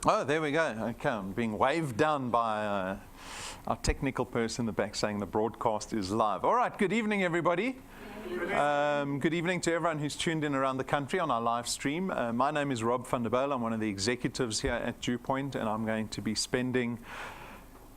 Oh, there we go. Okay, I'm being waved down by our technical person in the back saying the broadcast is live. All right, good evening, everybody. Good evening to everyone who's tuned in around the country on our live stream. My name is Rob van der Bijl. I'm one of the executives here at DuePoint, and I'm going to be spending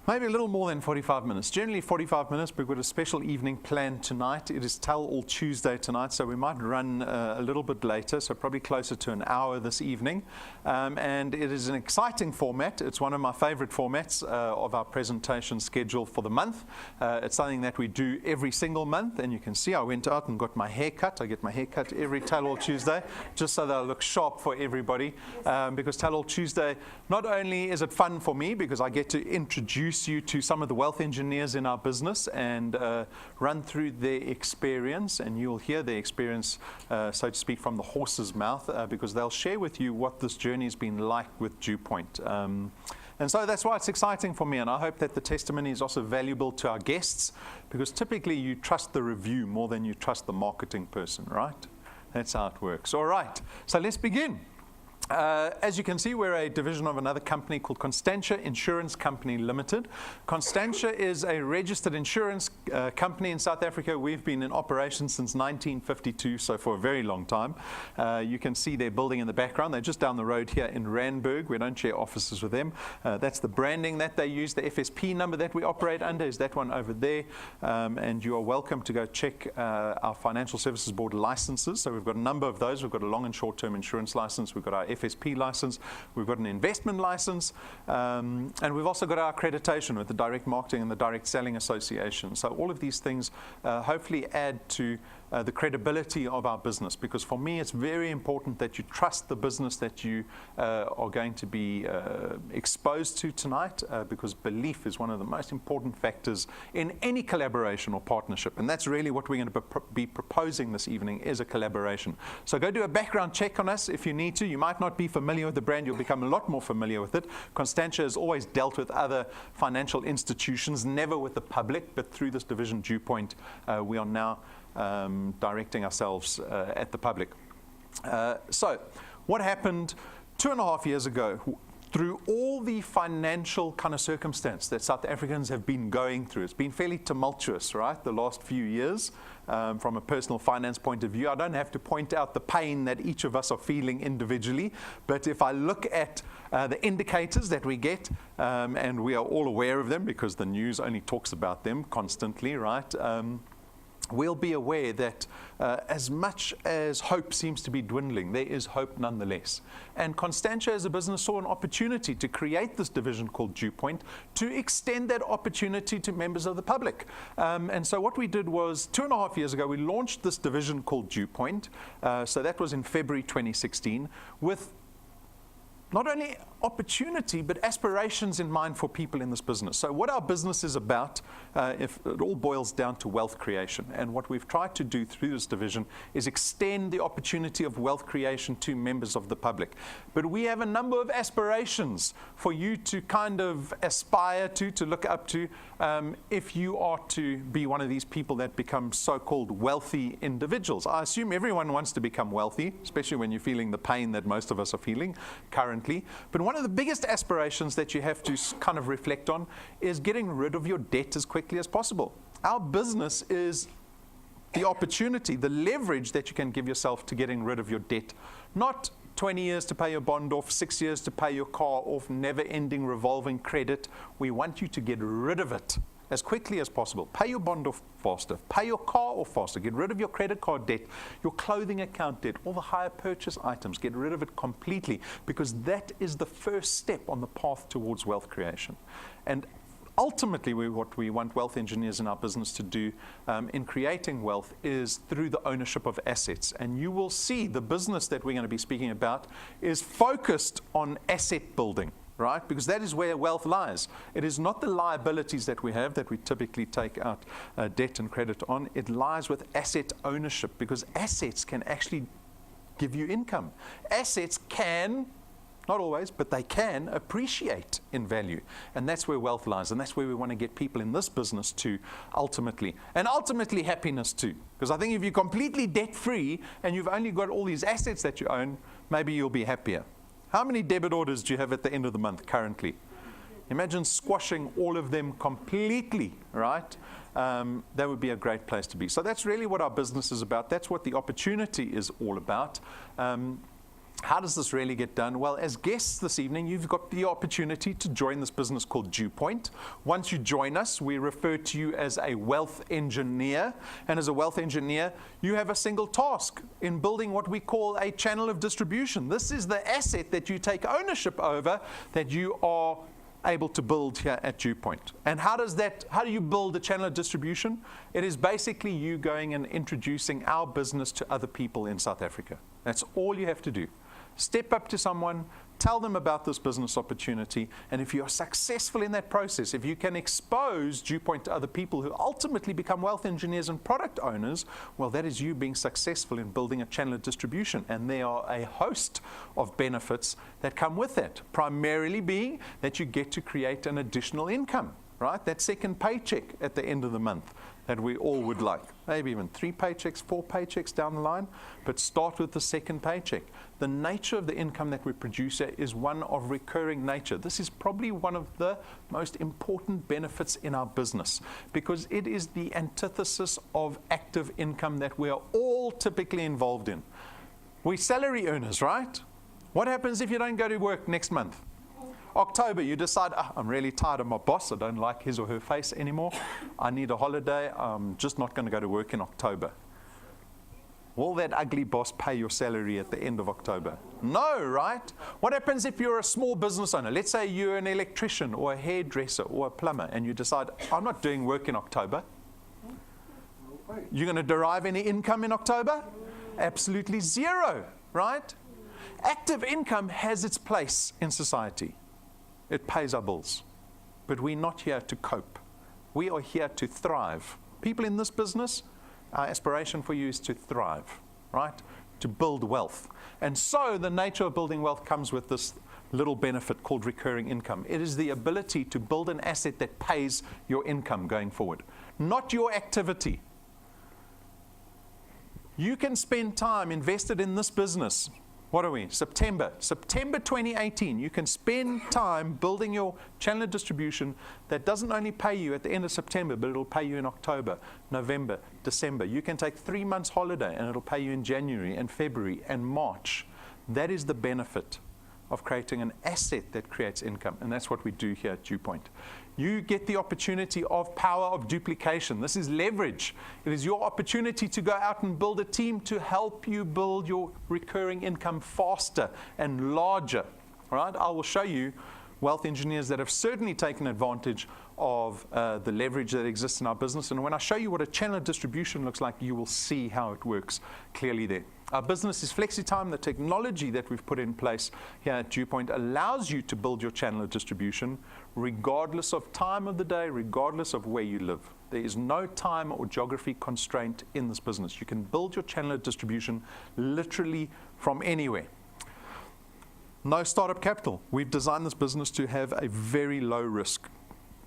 maybe a little more than 45 minutes. Generally 45 minutes, but we've got a special evening planned tonight. It is Tell All Tuesday tonight, so we might run a little bit later, so probably closer to an hour this evening. And it is an exciting format. It's one of my favorite formats of our presentation schedule for the month. It's something that we do every single month, and you can see I went out and got my hair cut. I get my hair cut every Tell All Tuesday, just so that I look sharp for everybody. Because Tell All Tuesday, not only is it fun for me, because I get to introduce you to some of the wealth engineers in our business and run through their experience, and you'll hear their experience, so to speak, from the horse's mouth, because they'll share with you what this journey has been like with DuePoint. And so that's why it's exciting for me, and I hope that the testimony is also valuable to our guests, because typically you trust the review more than you trust the marketing person, right? That's how it works. All right, so let's begin. As you can see, we're a division of another company called Constantia Insurance Company Limited. Constantia is a registered insurance company in South Africa. We've been in operation since 1952, so for a very long time. You can see their building in the background. They're just down the road here in Randburg. We don't share offices with them. That's the branding that they use. The FSP number that we operate under is that one over there. And you are welcome to go check our Financial Services Board licenses. So we've got a number of those. We've got a long and short-term insurance license. We've got our FSP license, we've got an investment license, and we've also got our accreditation with the Direct Marketing and the Direct Selling Association. So all of these things hopefully add to the credibility of our business, because for me it's very important that you trust the business that you are going to be exposed to tonight, because belief is one of the most important factors in any collaboration or partnership, and that's really what we're going to be proposing this evening, is a collaboration. So go do a background check on us if you need to. You might not be familiar with the brand, you'll become a lot more familiar with it. Constantia has always dealt with other financial institutions, never with the public, but through this division DuePoint we are now directing ourselves at the public. So what happened 2.5 years ago, through all the financial kind of circumstance that South Africans have been going through? It's been fairly tumultuous, right, the last few years. From a personal finance point of view, I don't have to point out the pain that each of us are feeling individually, but if I look at the indicators that we get, and we are all aware of them because the news only talks about them constantly, right? We'll be aware that as much as hope seems to be dwindling, there is hope nonetheless. And Constantia as a business saw an opportunity to create this division called DuePoint to extend that opportunity to members of the public. And so what we did was 2.5 years ago, we launched this division called DuePoint. So that was in February 2016, with not only opportunity, but aspirations in mind for people in this business. So what our business is about, if it all boils down to wealth creation. And what we've tried to do through this division is extend the opportunity of wealth creation to members of the public. But we have a number of aspirations for you to kind of aspire to look up to, if you are to be one of these people that become so-called wealthy individuals. I assume everyone wants to become wealthy, especially when you're feeling the pain that most of us are feeling currently. But one of the biggest aspirations that you have to kind of reflect on is getting rid of your debt as quickly as possible. Our business is the opportunity, the leverage that you can give yourself to getting rid of your debt. Not 20 years to pay your bond off, 6 years to pay your car off, never-ending revolving credit. We want you to get rid of it as quickly as possible. Pay your bond off faster, pay your car off faster, get rid of your credit card debt, your clothing account debt, all the higher purchase items, get rid of it completely, because that is the first step on the path towards wealth creation. And ultimately, what we want wealth engineers in our business to do in creating wealth is through the ownership of assets. And you will see the business that we're going to be speaking about is focused on asset building, right? Because that is where wealth lies. It is not the liabilities that we have that we typically take out debt and credit on. It lies with asset ownership, because assets can actually give you income. Assets can, not always, but they can appreciate in value. And that's where wealth lies. And that's where we want to get people in this business to ultimately. And ultimately happiness too. Because I think if you're completely debt-free and you've only got all these assets that you own, maybe you'll be happier. How many debit orders do you have at the end of the month currently? Imagine squashing all of them completely, right? That would be a great place to be. So that's really what our business is about. That's what the opportunity is all about. How does this really get done? Well, as guests this evening, you've got the opportunity to join this business called DuePoint. Once you join us, we refer to you as a wealth engineer. And as a wealth engineer, you have a single task in building what we call a channel of distribution. This is the asset that you take ownership over, that you are able to build here at DuePoint. And how do you build a channel of distribution? It is basically you going and introducing our business to other people in South Africa. That's all you have to do. Step up to someone, tell them about this business opportunity, and if you're successful in that process, if you can expose DuePoint to other people who ultimately become wealth engineers and product owners, well, that is you being successful in building a channel of distribution. And there are a host of benefits that come with that, primarily being that you get to create an additional income, right? That second paycheck at the end of the month that we all would like. Maybe even 3 paychecks, 4 paychecks down the line, but start with the second paycheck. The nature of the income that we produce here is one of recurring nature. This is probably one of the most important benefits in our business because it is the antithesis of active income that we are all typically involved in. We're salary earners, right? What happens if you don't go to work next month? October, you decide, I'm really tired of my boss. I don't like his or her face anymore. I need a holiday. I'm just not going to go to work in October. Will that ugly boss pay your salary at the end of October? No, right? What happens if you're a small business owner? Let's say you're an electrician or a hairdresser or a plumber, and you decide, I'm not doing work in October. You're going to derive any income in October? Absolutely zero, right? Active income has its place in society. It pays our bills. But we're not here to cope. We are here to thrive. People in this business, our aspiration for you is to thrive, right? To build wealth. And so the nature of building wealth comes with this little benefit called recurring income. It is the ability to build an asset that pays your income going forward, not your activity. You can spend time invested in this business. What are we? September 2018. You can spend time building your channel of distribution that doesn't only pay you at the end of September, but it'll pay you in October, November, December. You can take 3 months holiday and it'll pay you in January and February and March. That is the benefit of creating an asset that creates income. And that's what we do here at DuePoint. You get the opportunity of power of duplication. This is leverage. It is your opportunity to go out and build a team to help you build your recurring income faster and larger. All right? I will show you wealth engineers that have certainly taken advantage of the leverage that exists in our business. And when I show you what a channel of distribution looks like, you will see how it works clearly there. Our business is FlexiTime. The technology that we've put in place here at DuePoint allows you to build your channel of distribution regardless of time of the day, regardless of where you live. There is no time or geography constraint in this business. You can build your channel of distribution literally from anywhere. No startup capital. We've designed this business to have a very low risk.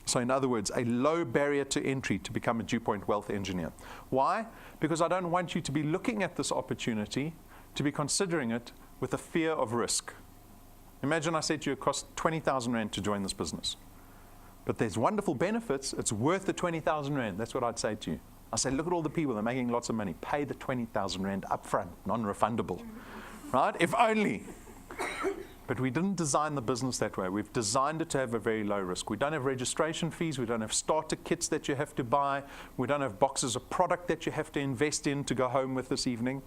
So in other words, a low barrier to entry to become a DuePoint wealth engineer. Why? Because I don't want you to be looking at this opportunity, to be considering it with a fear of risk. Imagine I said to you it costs 20,000 Rand to join this business. But there's wonderful benefits. It's worth the 20,000 Rand. That's what I'd say to you. I say, look at all the people. They're making lots of money. Pay the 20,000 Rand up front, non-refundable. Right? If only. But we didn't design the business that way. We've designed it to have a very low risk. We don't have registration fees. We don't have starter kits that you have to buy. We don't have boxes of product that you have to invest in to go home with this evening.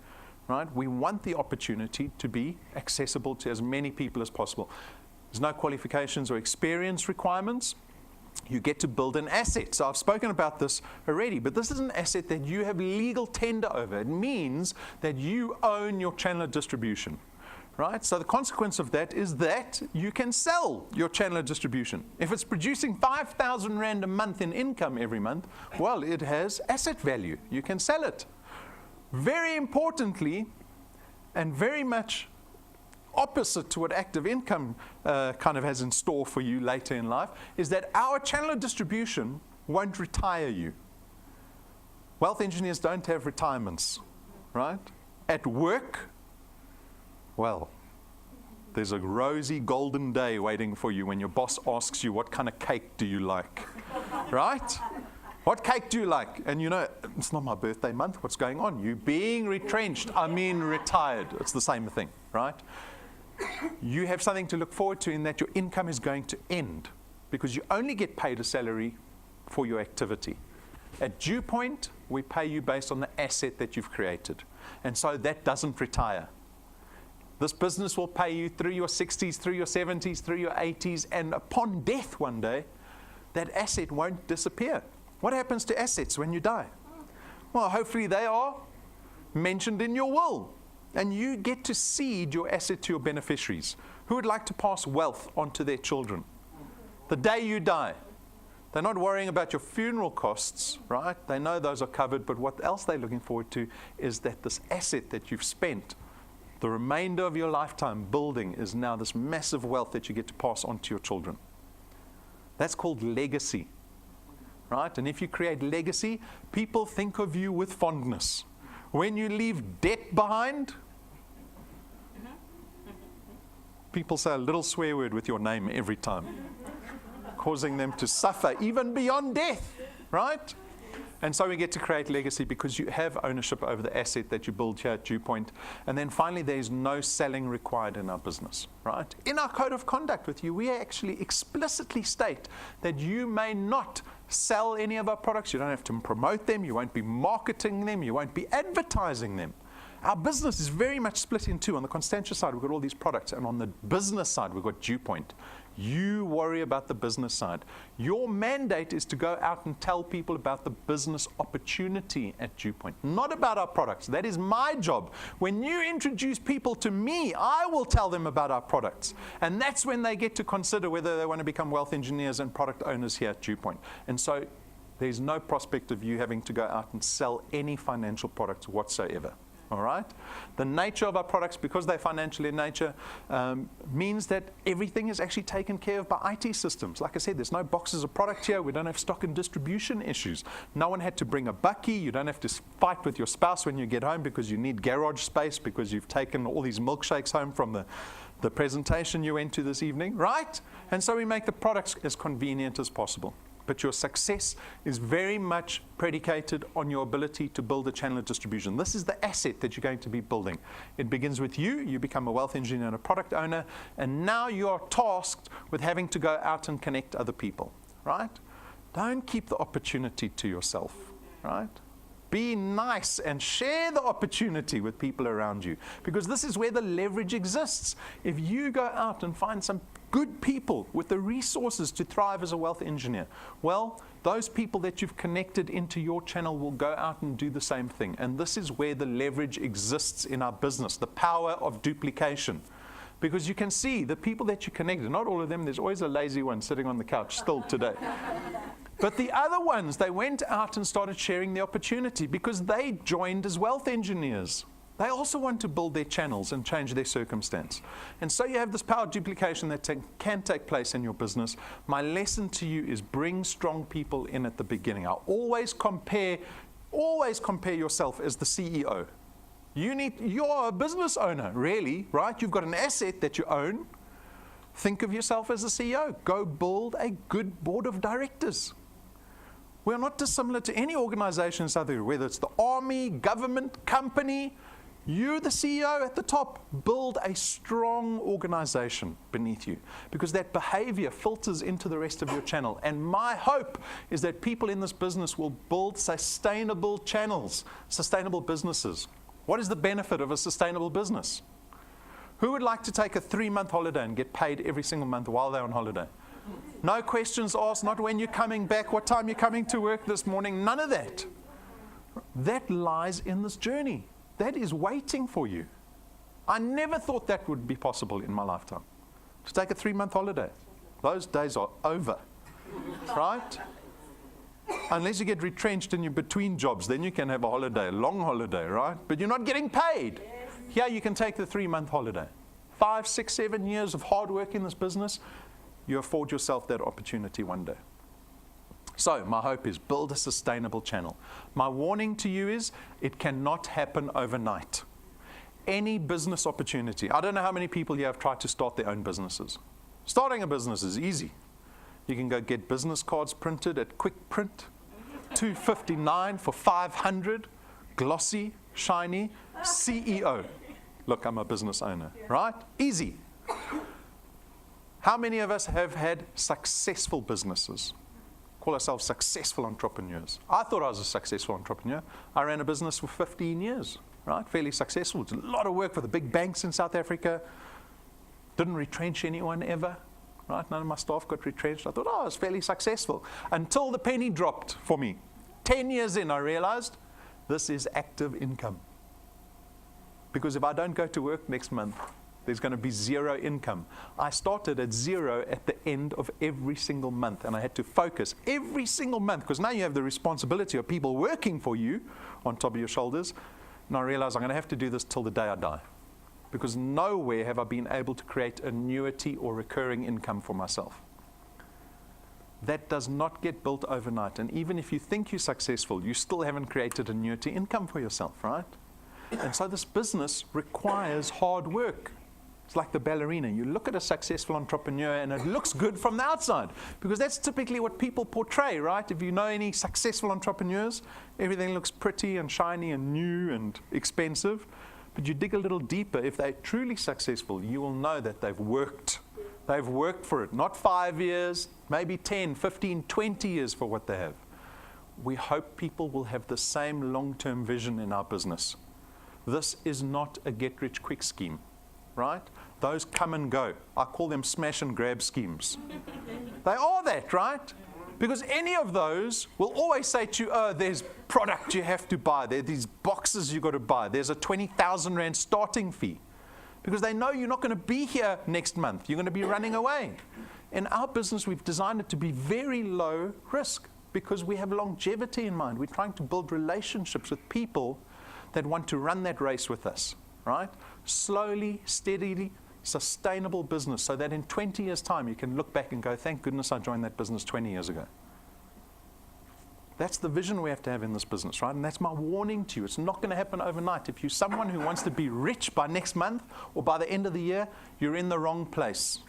Right? We want the opportunity to be accessible to as many people as possible. There's no qualifications or experience requirements. You get to build an asset. So I've spoken about this already, but this is an asset that you have legal tender over. It means that you own your channel of distribution. Right? So the consequence of that is that you can sell your channel of distribution. If it's producing 5,000 Rand a month in income every month, well, it has asset value. You can sell it. Very importantly, and very much opposite to what active income kind of has in store for you later in life, is that our channel of distribution won't retire you. Wealth engineers don't have retirements, right? At work, well, There's a rosy golden day waiting for you when your boss asks you, what kind of cake do you like? Right? What cake do you like? And you know, it's not my birthday month. What's going on? You being retrenched, I mean retired. It's the same thing, right? You have something to look forward to in that your income is going to end because you only get paid a salary for your activity. At DuePoint, we pay you based on the asset that you've created. And so that doesn't retire. This business will pay you through your 60s, through your 70s, through your 80s, and upon death one day, that asset won't disappear. What happens to assets when you die? Well, hopefully they are mentioned in your will, and you get to cede your asset to your beneficiaries. Who would like to pass wealth onto their children? The day you die. They're not worrying about your funeral costs, right? They know those are covered, but what else they're looking forward to is that this asset that you've spent the remainder of your lifetime building is now this massive wealth that you get to pass on to your children. That's called legacy, right? And if you create legacy, people think of you with fondness. When you leave debt behind, people say a little swear word with your name every time, causing them to suffer even beyond death, right? And so we get to create legacy because you have ownership over the asset that you build here at DuePoint. And then finally, there's no selling required in our business, right? In our code of conduct with you, we actually explicitly state that you may not sell any of our products. You don't have to promote them. You won't be marketing them. You won't be advertising them. Our business is very much split in two. On the Constantia side, we've got all these products. And on the business side, we've got DuePoint. You worry about the business side. Your mandate is to go out and tell people about the business opportunity at DuePoint, not about our products. That is my job. When you introduce people to me, I will tell them about our products. And that's when they get to consider whether they want to become wealth engineers and product owners here at DuePoint. And so there's no prospect of you having to go out and sell any financial products whatsoever. All right? The nature of our products, because they're financial in nature, means that everything is actually taken care of by IT systems. Like I said, there's no boxes of product here. We don't have stock and distribution issues. No one had to bring a bucky. You don't have to fight with your spouse when you get home because you need garage space because you've taken all these milkshakes home from the presentation you went to this evening, right? And so we make the products as convenient as possible. But your success is very much predicated on your ability to build a channel of distribution. This is the asset that you're going to be building. It begins with you. You become a wealth engineer and a product owner, and now you are tasked with having to go out and connect other people, right? Don't keep the opportunity to yourself, right? Be nice and share the opportunity with people around you, because this is where the leverage exists. If you go out and find some good people with the resources to thrive as a wealth engineer, well, those people that you've connected into your channel will go out and do the same thing. And this is where the leverage exists in our business, the power of duplication. Because you can see the people that you connected, not all of them, there's always a lazy one sitting on the couch still today. But the other ones, they went out and started sharing the opportunity because they joined as wealth engineers. They also want to build their channels and change their circumstance. And so you have this power of duplication that can take place in your business. My lesson to you is bring strong people in at the beginning. I always compare yourself as the CEO. You're a business owner, really, right? You've got an asset that you own. Think of yourself as a CEO. Go build a good board of directors. We're not dissimilar to any organization in South Africa, whether it's the army, government, company. You're the CEO at the top. Build a strong organization beneath you, because that behavior filters into the rest of your channel. And my hope is that people in this business will build sustainable channels, sustainable businesses. What is the benefit of a sustainable business? Who would like to take a 3-month holiday and get paid every single month while they're on holiday? No questions asked, not when you're coming back, what time you're coming to work this morning, none of that. That lies in this journey. That is waiting for you. I never thought that would be possible in my lifetime, to take a 3-month holiday. Those days are over, right? Unless you get retrenched and you're between jobs, then you can have a holiday, a long holiday, right? But you're not getting paid. Here you can take the 3-month holiday. 5, 6, 7 years of hard work in this business, you afford yourself that opportunity one day. So my hope is build a sustainable channel. My warning to you is it cannot happen overnight. any business opportunity. I don't know how many people here have tried to start their own businesses. Starting a business is easy. You can go get business cards printed at Quick Print, $2.59 for 500, glossy, shiny, CEO. Look, I'm a business owner, right? Easy. How many of us have had successful businesses? Call ourselves successful entrepreneurs. I thought I was a successful entrepreneur. I ran a business for 15 years, right? Fairly successful. It's a lot of work for the big banks in South Africa. Didn't retrench anyone ever, right? None of my staff got retrenched. I thought, oh, I was fairly successful. Until the penny dropped for me. 10 years in, I realized this is active income. Because if I don't go to work next month, there's going to be zero income. I started at zero at the end of every single month, and I had to focus every single month, because now you have the responsibility of people working for you on top of your shoulders. And I realized I'm going to have to do this till the day I die, because nowhere have I been able to create annuity or recurring income for myself. That does not get built overnight. And even if you think you're successful, you still haven't created annuity income for yourself, right? And so this business requires hard work. It's like the ballerina. You look at a successful entrepreneur and it looks good from the outside, because that's typically what people portray, right? If you know any successful entrepreneurs, everything looks pretty and shiny and new and expensive. But you dig a little deeper, if they're truly successful, you will know that they've worked. They've worked for it, not 5 years, maybe 10, 15, 20 years for what they have. We hope people will have the same long-term vision in our business. This is not a get-rich-quick scheme, right? Those come and go. I call them smash and grab schemes. They are that, right? Because any of those will always say to you, oh, there's product you have to buy. There are these boxes you've got to buy. There's a 20,000 Rand starting fee. Because they know you're not going to be here next month. You're going to be running away. In our business, we've designed it to be very low risk, because we have longevity in mind. We're trying to build relationships with people that want to run that race with us, right? Slowly, steadily, sustainable business, so that in 20 years' time you can look back and go, thank goodness I joined that business 20 years ago. That's the vision we have to have in this business, right? And that's my warning to you. It's not going to happen overnight. If you're someone who wants to be rich by next month or by the end of the year, you're in the wrong place.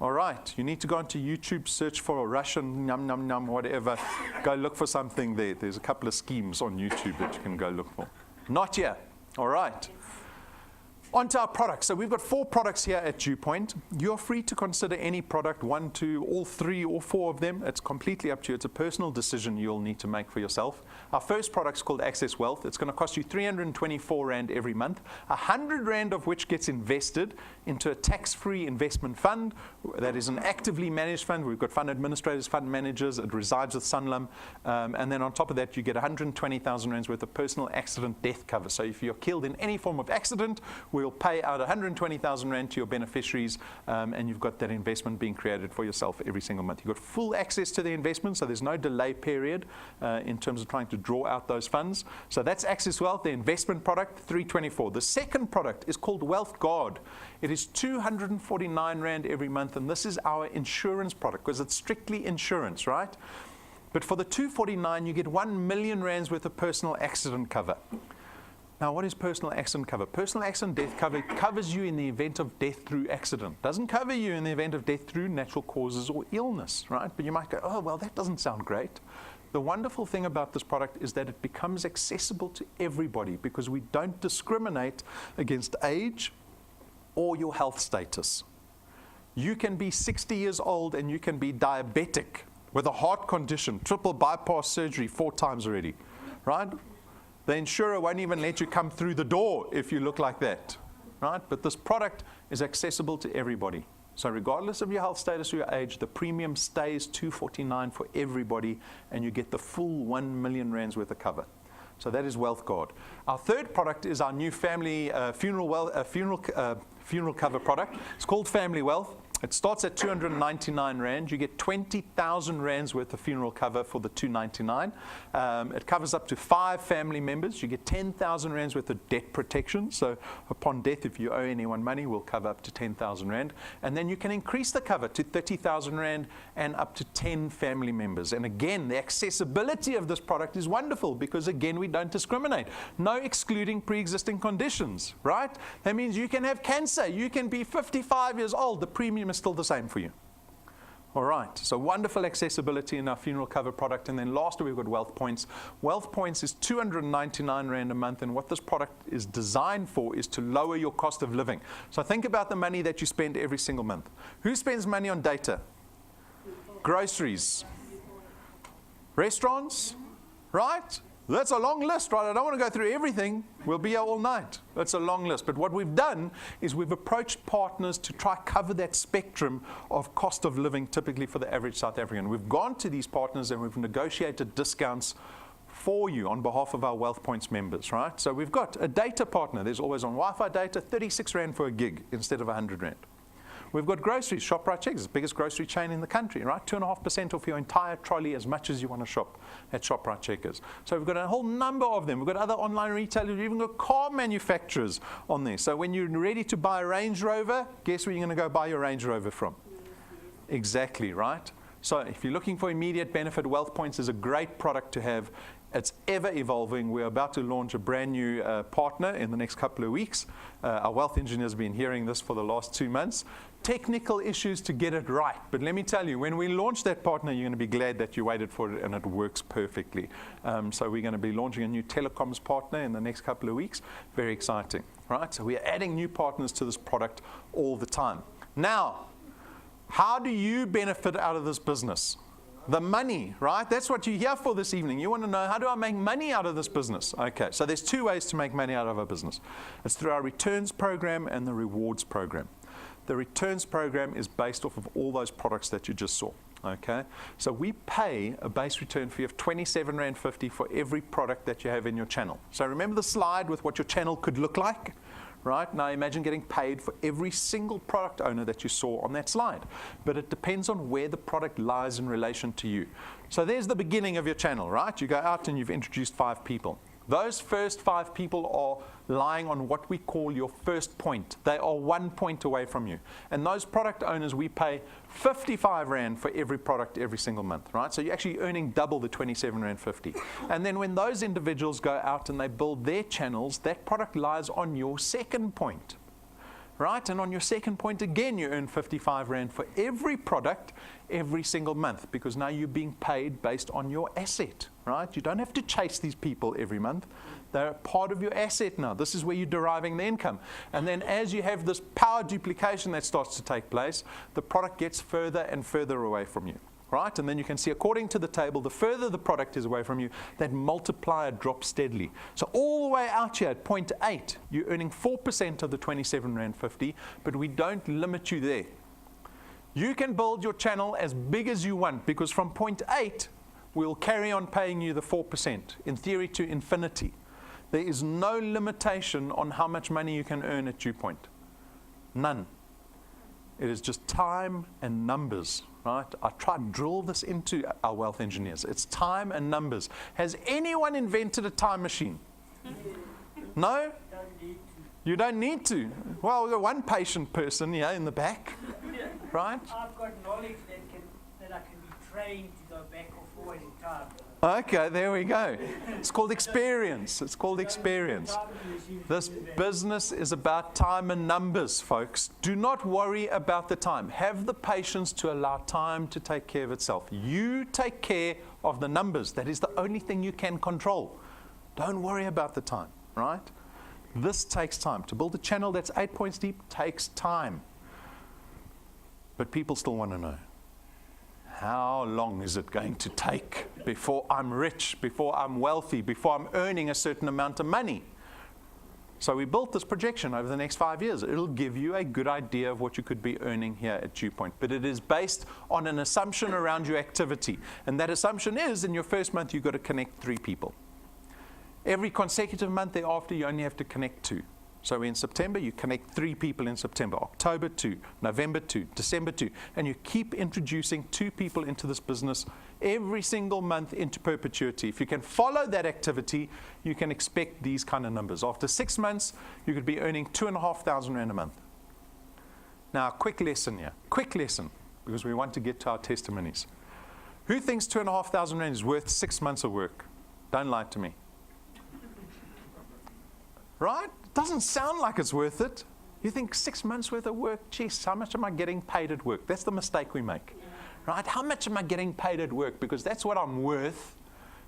All right, you need to go onto YouTube, search for a Russian num num num, whatever. Go look for something there. There's a couple of schemes on YouTube that you can go look for. Not here. All right. On to our products. So we've got 4 products here at DuePoint. You're free to consider any product, 1, 2, all 3 or 4 of them. It's completely up to you. It's a personal decision you'll need to make for yourself. Our first product is called Access Wealth. It's going to cost you 324 Rand every month, 100 Rand of which gets invested into a tax-free investment fund that is an actively managed fund. We've got fund administrators, fund managers. It resides with Sanlam. And then on top of that, you get 120,000 Rands worth of personal accident death cover. So if you're killed in any form of accident, we'll pay out 120,000 Rand to your beneficiaries, and you've got that investment being created for yourself every single month. You've got full access to the investment, so there's no delay period in terms of trying to draw out those funds. So that's Access Wealth, the investment product, 324. The second product is called Wealth Guard. It is 249 Rand every month, and this is our insurance product, because it's strictly insurance, right? But for the 249, you get 1 million Rands worth of personal accident cover. Now, what is personal accident cover? Personal accident death cover covers you in the event of death through accident. Doesn't cover you in the event of death through natural causes or illness, right? But you might go, oh, well, that doesn't sound great. The wonderful thing about this product is that it becomes accessible to everybody, because we don't discriminate against age or your health status. You can be 60 years old and you can be diabetic with a heart condition, triple bypass surgery 4 times already, right? The insurer won't even let you come through the door if you look like that, right? But this product is accessible to everybody. So regardless of your health status or your age, the premium stays 249 for everybody, and you get the full 1 million Rands worth of cover. So that is Wealth Guard. Our third product is our new family funeral cover product. It's called Family Wealth. It starts at 299 Rand. You get 20,000 Rands worth of funeral cover for the 299. It covers up to 5 family members. You get 10,000 Rands worth of debt protection. So upon death, if you owe anyone money, we'll cover up to 10,000 Rand. And then you can increase the cover to 30,000 Rand and up to 10 family members. And again, the accessibility of this product is wonderful because, again, we don't discriminate. No excluding pre-existing conditions, right? That means you can have cancer. You can be 55 years old. The premium is still the same for you. All right, so wonderful accessibility in our funeral cover product. And then lastly, we've got Wealth Points. Wealth Points is 299 Rand a month, and what this product is designed for is to lower your cost of living. So think about the money that you spend every single month. Who spends money on data? Groceries. Restaurants, right? That's a long list, right? I don't want to go through everything. We'll be here all night. That's a long list. But what we've done is we've approached partners to try cover that spectrum of cost of living, typically for the average South African. We've gone to these partners and we've negotiated discounts for you on behalf of our Wealth Points members, right? So we've got a data partner. There's always on Wi-Fi data, 36 Rand for a gig instead of 100 Rand. We've got groceries, ShopRite Checkers, the biggest grocery chain in the country, right? 2.5% off your entire trolley as much as you want to shop at ShopRite Checkers. So we've got a whole number of them. We've got other online retailers. We've even got car manufacturers on there. So when you're ready to buy a Range Rover, guess where you're going to go buy your Range Rover from? Exactly, right? So if you're looking for immediate benefit, Wealth Points is a great product to have. It's ever evolving. We're about to launch a brand new partner in the next couple of weeks. Our wealth engineers have been hearing this for the last 2 months. Technical issues to get it right. But let me tell you, when we launch that partner, you're going to be glad that you waited for it and it works perfectly. So we're going to be launching a new telecoms partner in the next couple of weeks. Very exciting, right? So we are adding new partners to this product all the time. Now, how do you benefit out of this business? The money, right? That's what you're here for this evening. You want to know, how do I make money out of this business? Okay, so there's 2 ways to make money out of our business. It's through our returns program and the rewards program. The returns program is based off of all those products that you just saw. Okay, so we pay a base return fee of 27.50 Rand for every product that you have in your channel. So remember the slide with what your channel could look like? Right? Now imagine getting paid for every single product owner that you saw on that slide. But it depends on where the product lies in relation to you. So there's the beginning of your channel, right? You go out and you've introduced 5 people. Those first 5 people are lying on what we call your first point. They are 1 point away from you. And those product owners, we pay 55 Rand for every product every single month, right? So you're actually earning double the 27.50 Rand. And then when those individuals go out and they build their channels, that product lies on your second point, right? And on your second point, again, you earn 55 Rand for every product every single month, because now you're being paid based on your asset, right? You don't have to chase these people every month. They're part of your asset now. This is where you're deriving the income. And then as you have this power duplication that starts to take place, the product gets further and further away from you, right? And then you can see, according to the table, the further the product is away from you, that multiplier drops steadily. So all the way out here at point 8, you're earning 4% of the 27.50 Rand, but we don't limit you there. You can build your channel as big as you want, because from point 8, we'll carry on paying you the 4%, in theory to infinity. There is no limitation on how much money you can earn at DuePoint. None. It is just time and numbers, right? I try to drill this into our wealth engineers. It's time and numbers. Has anyone invented a time machine? No? You don't need to. Well, we've got one patient person here in the back, right? I've got knowledge that I can be trained to go back or forward in time. Okay, there we go. It's called experience. It's called experience. This business is about time and numbers, folks. Do not worry about the time. Have the patience to allow time to take care of itself. You take care of the numbers. That is the only thing you can control. Don't worry about the time, right? This takes time. To build a channel that's 8 points deep takes time. But people still want to know, how long is it going to take before I'm rich, before I'm wealthy, before I'm earning a certain amount of money? So we built this projection over the next 5 years. It'll give you a good idea of what you could be earning here at DuePoint. But it is based on an assumption around your activity. And that assumption is, in your first month, you've got to connect 3 people. Every consecutive month thereafter, you only have to connect 2. So in September, you connect 3 people in September, October 2, November 2, December 2, and you keep introducing 2 people into this business every single month into perpetuity. If you can follow that activity, you can expect these kind of numbers. After 6 months, you could be earning 2,500 Rand a month. Now, quick lesson here, because we want to get to our testimonies. Who thinks 2,500 Rand is worth 6 months of work? Don't lie to me. Right? Doesn't sound like it's worth it. You think 6 months worth of work, geez, how much am I getting paid at work? That's the mistake we make, right? How much am I getting paid at work? Because that's what I'm worth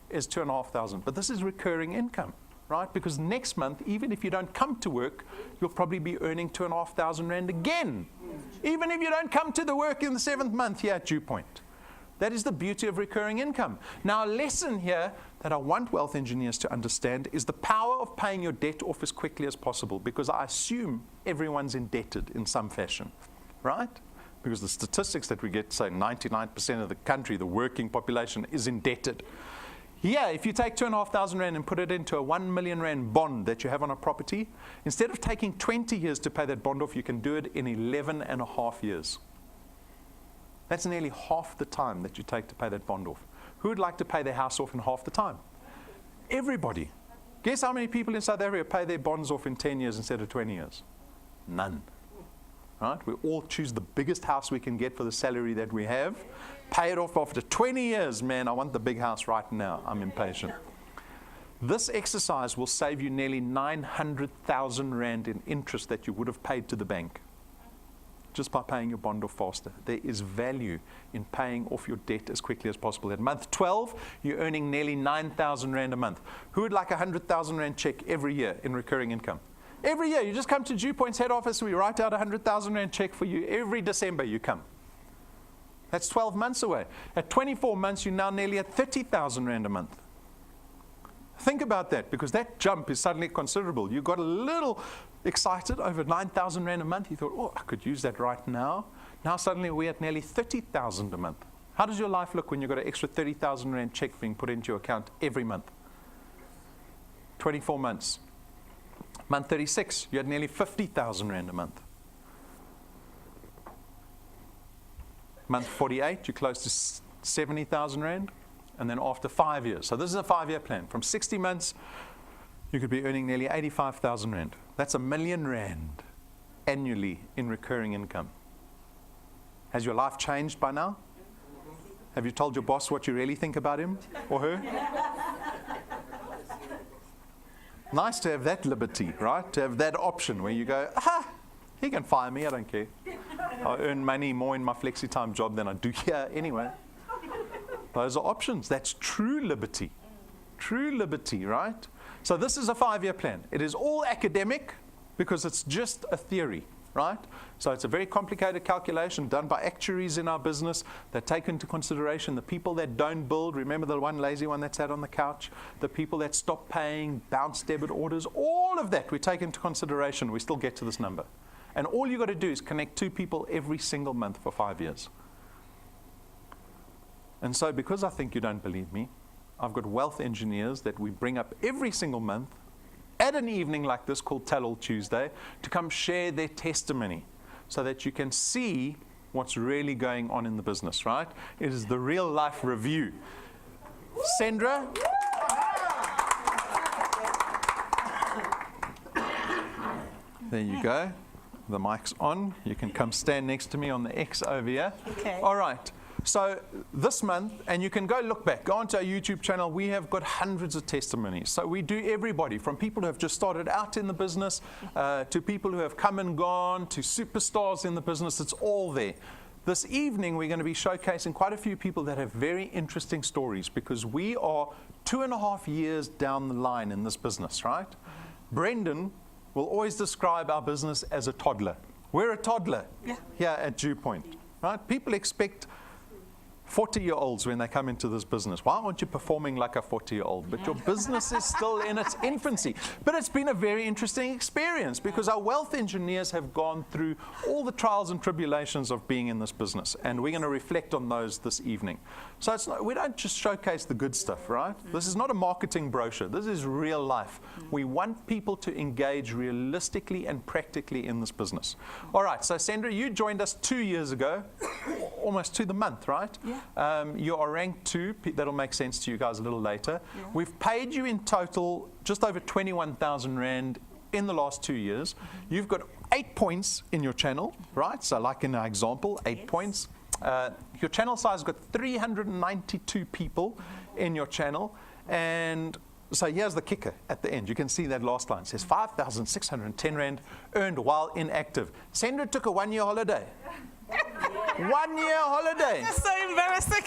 is 2,500. But this is recurring income, right? Because next month, even if you don't come to work, you'll probably be earning 2,500 Rand again. Even if you don't come to the work in the 7th month here at DuePoint. That is the beauty of recurring income. Now, a lesson here that I want wealth engineers to understand is the power of paying your debt off as quickly as possible, because I assume everyone's indebted in some fashion, right? Because the statistics that we get say 99% of the country, the working population, is indebted. Yeah, if you take 2,500 Rand and put it into a 1 million Rand bond that you have on a property, instead of taking 20 years to pay that bond off, you can do it in 11.5 years. That's nearly half the time that you take to pay that bond off. Who would like to pay their house off in half the time? Everybody. Guess how many people in South Africa pay their bonds off in 10 years instead of 20 years? None. Right? We all choose the biggest house we can get for the salary that we have. Pay it off after 20 years. Man, I want the big house right now. I'm impatient. This exercise will save you nearly 900,000 Rand in interest that you would have paid to the bank, just by paying your bond off faster. There is value in paying off your debt as quickly as possible. At month 12, you're earning nearly 9,000 Rand a month. Who would like a 100,000 Rand check every year in recurring income? Every year, you just come to DuePoint's head office, we write out a 100,000 Rand check for you. Every December you come. That's 12 months away. At 24 months, you're now nearly at 30,000 Rand a month. Think about that, because that jump is suddenly considerable. You got a little excited over 9,000 Rand a month. You thought, oh, I could use that right now. Now suddenly we're at nearly 30,000 a month. How does your life look when you've got an extra 30,000 Rand check being put into your account every month? 24 months. Month 36, you had nearly 50,000 Rand a month. Month 48, you're close to 70,000 Rand. And then after 5 years, so this is a 5-year plan. From 60 months, you could be earning nearly 85,000 Rand. That's R1 million annually in recurring income. Has your life changed by now? Have you told your boss what you really think about him or her? Nice to have that liberty, right? To have that option where you go, he can fire me, I don't care. I earn money more in my flexi-time job than I do here anyway. Those are options. That's true liberty. True liberty, right? So this is a 5-year plan. It is all academic because it's just a theory, right? So it's a very complicated calculation done by actuaries in our business that take into consideration the people that don't build. Remember the one lazy one that sat on the couch? The people that stop paying, bounce debit orders, all of that we take into consideration. We still get to this number. And all you got to do is connect 2 people every single month for 5 years. And so because I think you don't believe me, I've got wealth engineers that we bring up every single month at an evening like this called Tell All Tuesday to come share their testimony so that you can see what's really going on in the business, right? It is the real life review. Sandra? There you go. The mic's on. You can come stand next to me on the X over here. Okay. All right. So this month, and you can go look back, go onto our YouTube channel, we have got hundreds of testimonies. So we do everybody, from people who have just started out in the business, to people who have come and gone, to superstars in the business. It's all there. This evening, we're going to be showcasing quite a few people that have very interesting stories, because we are 2.5 years down the line in this business, right? Brendan will always describe our business as a toddler. We're a toddler here at DuePoint, right? People expect 40-year-olds, when they come into this business, why aren't you performing like a 40-year-old? But your business is still in its infancy. But it's been a very interesting experience because our wealth engineers have gone through all the trials and tribulations of being in this business. And we're going to reflect on those this evening. So it's not, we don't just showcase the good stuff, right? This is not a marketing brochure. This is real life. We want people to engage realistically and practically in this business. All right, so Sandra, you joined us 2 years ago, almost to the month, right? Yeah. You are ranked 2. That'll make sense to you guys a little later. Yeah. We've paid you in total just over 21,000 Rand in the last 2 years. You've got 8 points in your channel, right? So like in our example, 8 points. Your channel size has got 392 people in your channel. And so here's the kicker at the end. You can see that last line. It says 5,610 Rand earned while inactive. Sandra took a 1-year holiday. 1 year holiday. That's so embarrassing.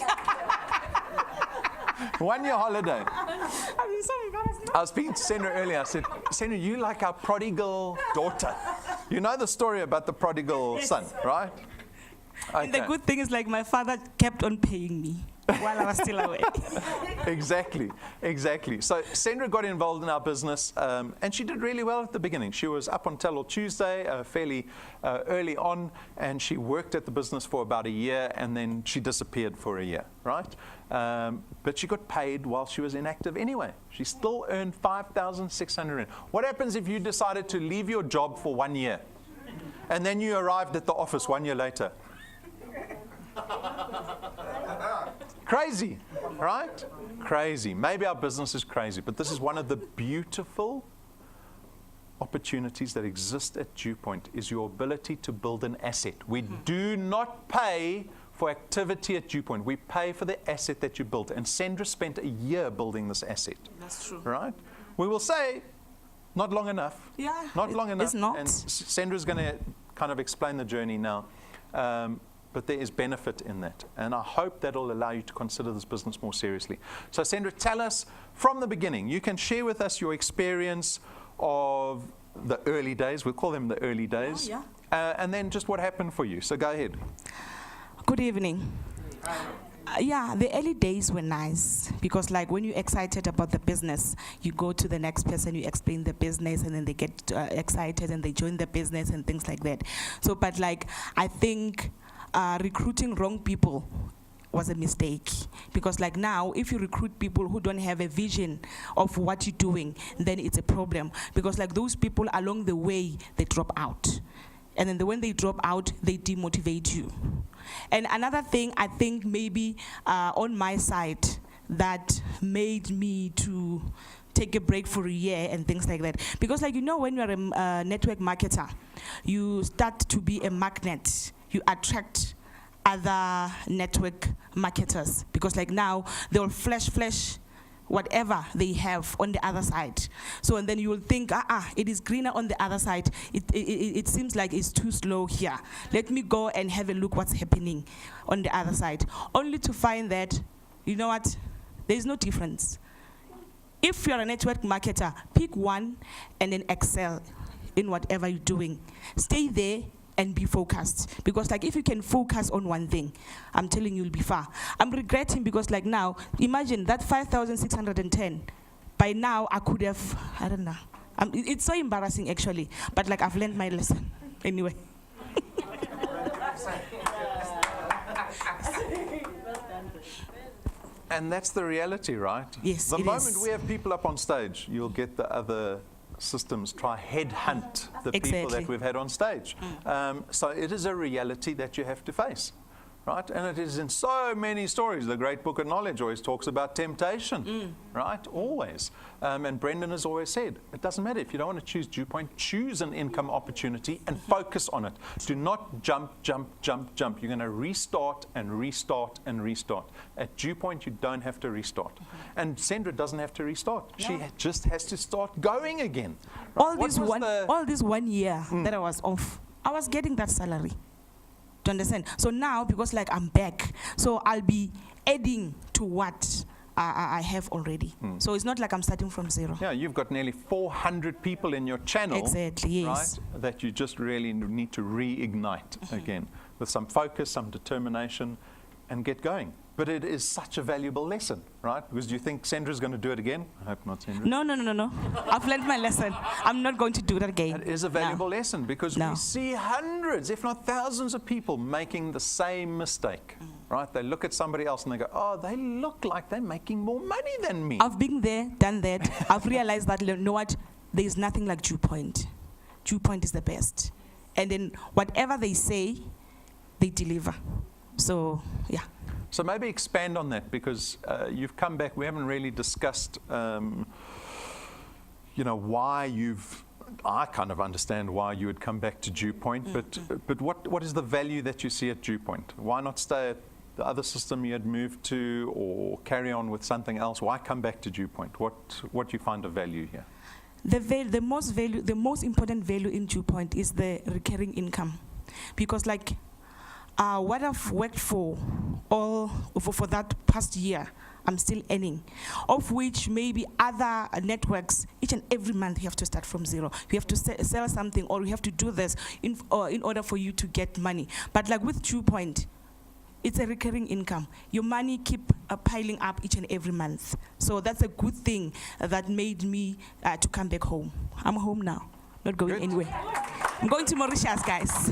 1 year holiday. I'm so embarrassed. I was speaking to Sandra earlier. I said, Sandra, you like our prodigal daughter. You know the story about the prodigal son, right? Okay. And the good thing is, like, my father kept on paying me while I was still away. Exactly, exactly. So Sandra got involved in our business, and she did really well at the beginning. She was up on Tell Tuesday fairly early on, and she worked at the business for about a year, and then she disappeared for a year, right? But she got paid while she was inactive anyway. She still earned 5,600. What happens if you decided to leave your job for 1 year, and then you arrived at the office 1 year later? Crazy, right? Crazy. Maybe our business is crazy, but this is one of the beautiful opportunities that exist at DuePoint, is your ability to build an asset. We do not pay for activity at DuePoint. We pay for the asset that you built. And Sandra spent a year building this asset. That's true. Right? We will say, not long enough. Yeah. Not long enough. It's not. And Sandra's going to kind of explain the journey now. But there is benefit in that. And I hope that will allow you to consider this business more seriously. So Sandra, tell us from the beginning. You can share with us your experience of the early days. We'll call them the early days. Oh, yeah. And then just what happened for you. So go ahead. Good evening. Yeah, the early days were nice because, like, when you're excited about the business, you go to the next person, you explain the business, and then they get excited and they join the business and things like that. So, but like, I think recruiting wrong people was a mistake because, like, now if you recruit people who don't have a vision of what you're doing, then it's a problem because, like, those people along the way, they drop out. And then when they drop out, they demotivate you. And another thing, I think maybe on my side that made me to take a break for a year and things like that. Because, like, you know, when you're a network marketer, you start to be a magnet. You attract other network marketers because, like, now they'll flash whatever they have on the other side. So, and then you will think, it is greener on the other side. It seems like it's too slow here. Let me go and have a look what's happening on the other side. Only to find that, you know what, there is no difference. If you're a network marketer, pick one and then excel in whatever you're doing. Stay there and be focused. Because, like, if you can focus on one thing, I'm telling you, you'll be far. I'm regretting because, like, now, imagine that 5,610. By now, I could have, I don't know. It's so embarrassing, actually. But, like, I've learned my lesson. Anyway. And that's the reality, right? Yes, the it moment is. we have people up on stage, you'll get the other systems try headhunt the people that we've had on stage. So it is a reality that you have to face, right? And it is in so many stories. The Great Book of Knowledge always talks about temptation, right? Always. And Brendan has always said, it doesn't matter if you don't want to choose DuePoint, choose an income opportunity and focus on it. Do not jump. You're going to restart and restart and restart. At DuePoint, you don't have to restart. And Sandra doesn't have to restart. No. She just has to start going again. Right? All this 1 year that I was off, I was getting that salary. Do you understand? So now, because, like, I'm back, so I'll be adding to what I have already. So it's not like I'm starting from zero. Yeah, you've got nearly 400 people in your channel. Exactly, yes. Right, that you just really need to reignite again with some focus, some determination, and get going. But it is such a valuable lesson, right? Because do you think Sandra's going to do it again? I hope not, Sandra. No. I've learned my lesson. I'm not going to do that again. It is a valuable lesson because No. we see hundreds, if not thousands of people making the same mistake, right? They look at somebody else and they go, oh, they look like they're making more money than me. I've been there, done that. I've realized that, you know what, there is nothing like DuePoint. DuePoint is the best. And then whatever they say, they deliver. So, yeah. So maybe expand on that because you've come back. We haven't really discussed, why you've. I kind of understand why you would come back to DuePoint, but what is the value that you see at DuePoint? Why not stay at the other system you had moved to, or carry on with something else? Why come back to DuePoint? What do you find of value here? The most important value in DuePoint is the recurring income, because like. What I've worked for that past year, I'm still earning, of which maybe other networks, each and every month you have to start from zero. You have to sell something, or you have to do this in order for you to get money. But like with DuePoint, it's a recurring income. Your money keep piling up each and every month. So that's a good thing that made me to come back home. I'm home now, not going anywhere. I'm going to Mauritius, guys.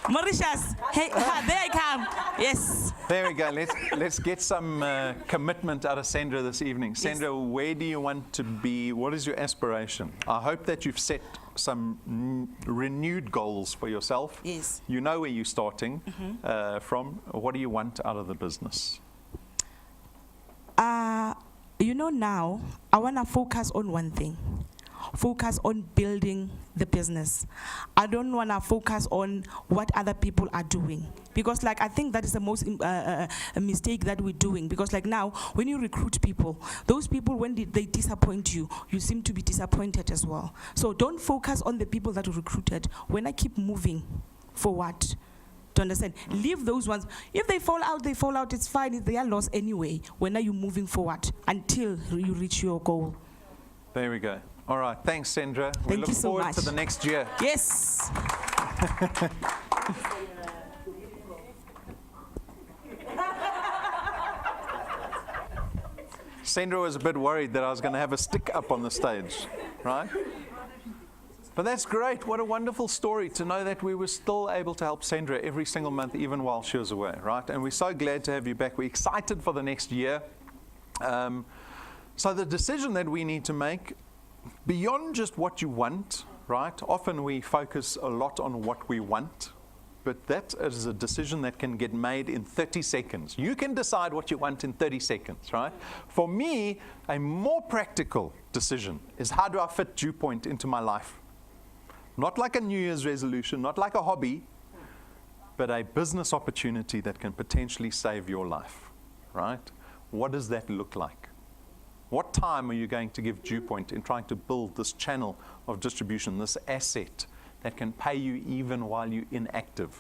Mauritius, hey, there I come. Yes. There we go. Let's get some commitment out of Sandra this evening. Sandra, where do you want to be? What is your aspiration? I hope that you've set some renewed goals for yourself. Yes. You know where you're starting from. What do you want out of the business? Now I want to focus on one thing. Focus on building the business. I don't want to focus on what other people are doing, because like I think that is the most mistake that we're doing, because like now when you recruit people, those people, when they disappoint you, you seem to be disappointed as well. So don't focus on the people that you recruited. When I keep moving forward, to understand, leave those ones. If they fall out, they fall out. It's fine. They are lost anyway. When are you moving forward until you reach your goal? There we go. All right. Thanks, Sandra. We Thank look you so forward much. to the next year. Yes. Sandra was a bit worried that I was going to have a stick up on the stage, right? But that's great. What a wonderful story to know that we were still able to help Sandra every single month, even while she was away, right? And we're so glad to have you back. We're excited for the next year. So the decision that we need to make, beyond just what you want, right? Often we focus a lot on what we want, but that is a decision that can get made in 30 seconds. You can decide what you want in 30 seconds, right? For me, a more practical decision is, how do I fit DuePoint into my life? Not like a New Year's resolution, not like a hobby, but a business opportunity that can potentially save your life, right? What does that look like? What time are you going to give DuePoint in trying to build this channel of distribution, this asset that can pay you even while you're inactive?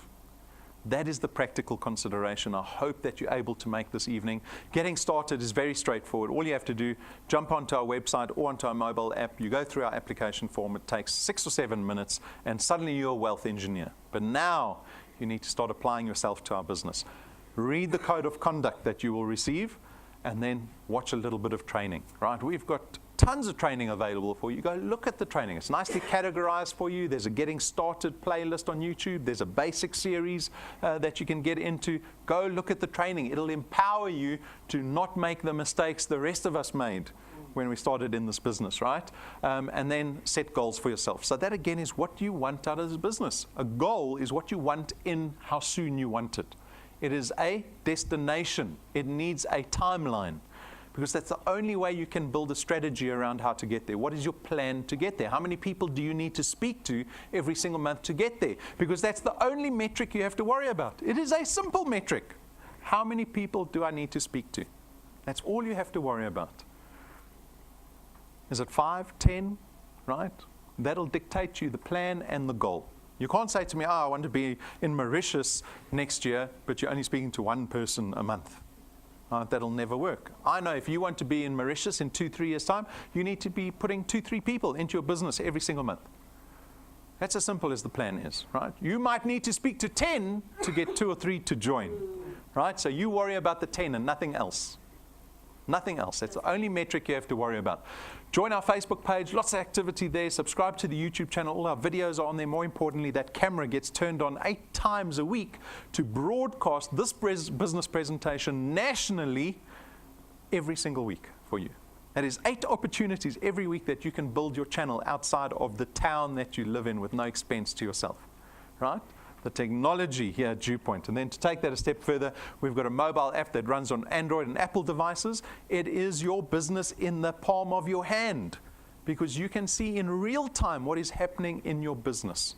That is the practical consideration I hope that you're able to make this evening. Getting started is very straightforward. All you have to do, jump onto our website or onto our mobile app. You go through our application form. It takes 6 or 7 minutes, and suddenly you're a wealth engineer. But now you need to start applying yourself to our business. Read the code of conduct that you will receive, and then watch a little bit of training, right? We've got tons of training available for you. Go look at the training. It's nicely categorized for you. There's a getting started playlist on YouTube. There's a basic series that you can get into. Go look at the training. It'll empower you to not make the mistakes the rest of us made when we started in this business, right? And then set goals for yourself. So that again is what you want out of this business. A goal is what you want in how soon you want it. It is a destination. It needs a timeline, because that's the only way you can build a strategy around how to get there. What is your plan to get there? How many people do you need to speak to every single month to get there? Because that's the only metric you have to worry about. It is a simple metric. How many people do I need to speak to? That's all you have to worry about. Is it 5, 10, right? That'll dictate to you the plan and the goal. You can't say to me, I want to be in Mauritius next year, but you're only speaking to one person a month. That'll never work. I know if you want to be in Mauritius in 2-3 years' time, you need to be putting 2-3 people into your business every single month. That's as simple as the plan is, right? You might need to speak to 10 to get 2 or 3 to join. right? So you worry about the 10 and nothing else. Nothing else. That's the only metric you have to worry about. Join our Facebook page, lots of activity there. Subscribe to the YouTube channel. All our videos are on there. More importantly, that camera gets turned on 8 times a week to broadcast this business presentation nationally every single week for you. That is 8 opportunities every week that you can build your channel outside of the town that you live in with no expense to yourself, right? The technology here at DuePoint. And then to take that a step further, we've got a mobile app that runs on Android and Apple devices. It is your business in the palm of your hand because you can see in real time what is happening in your business.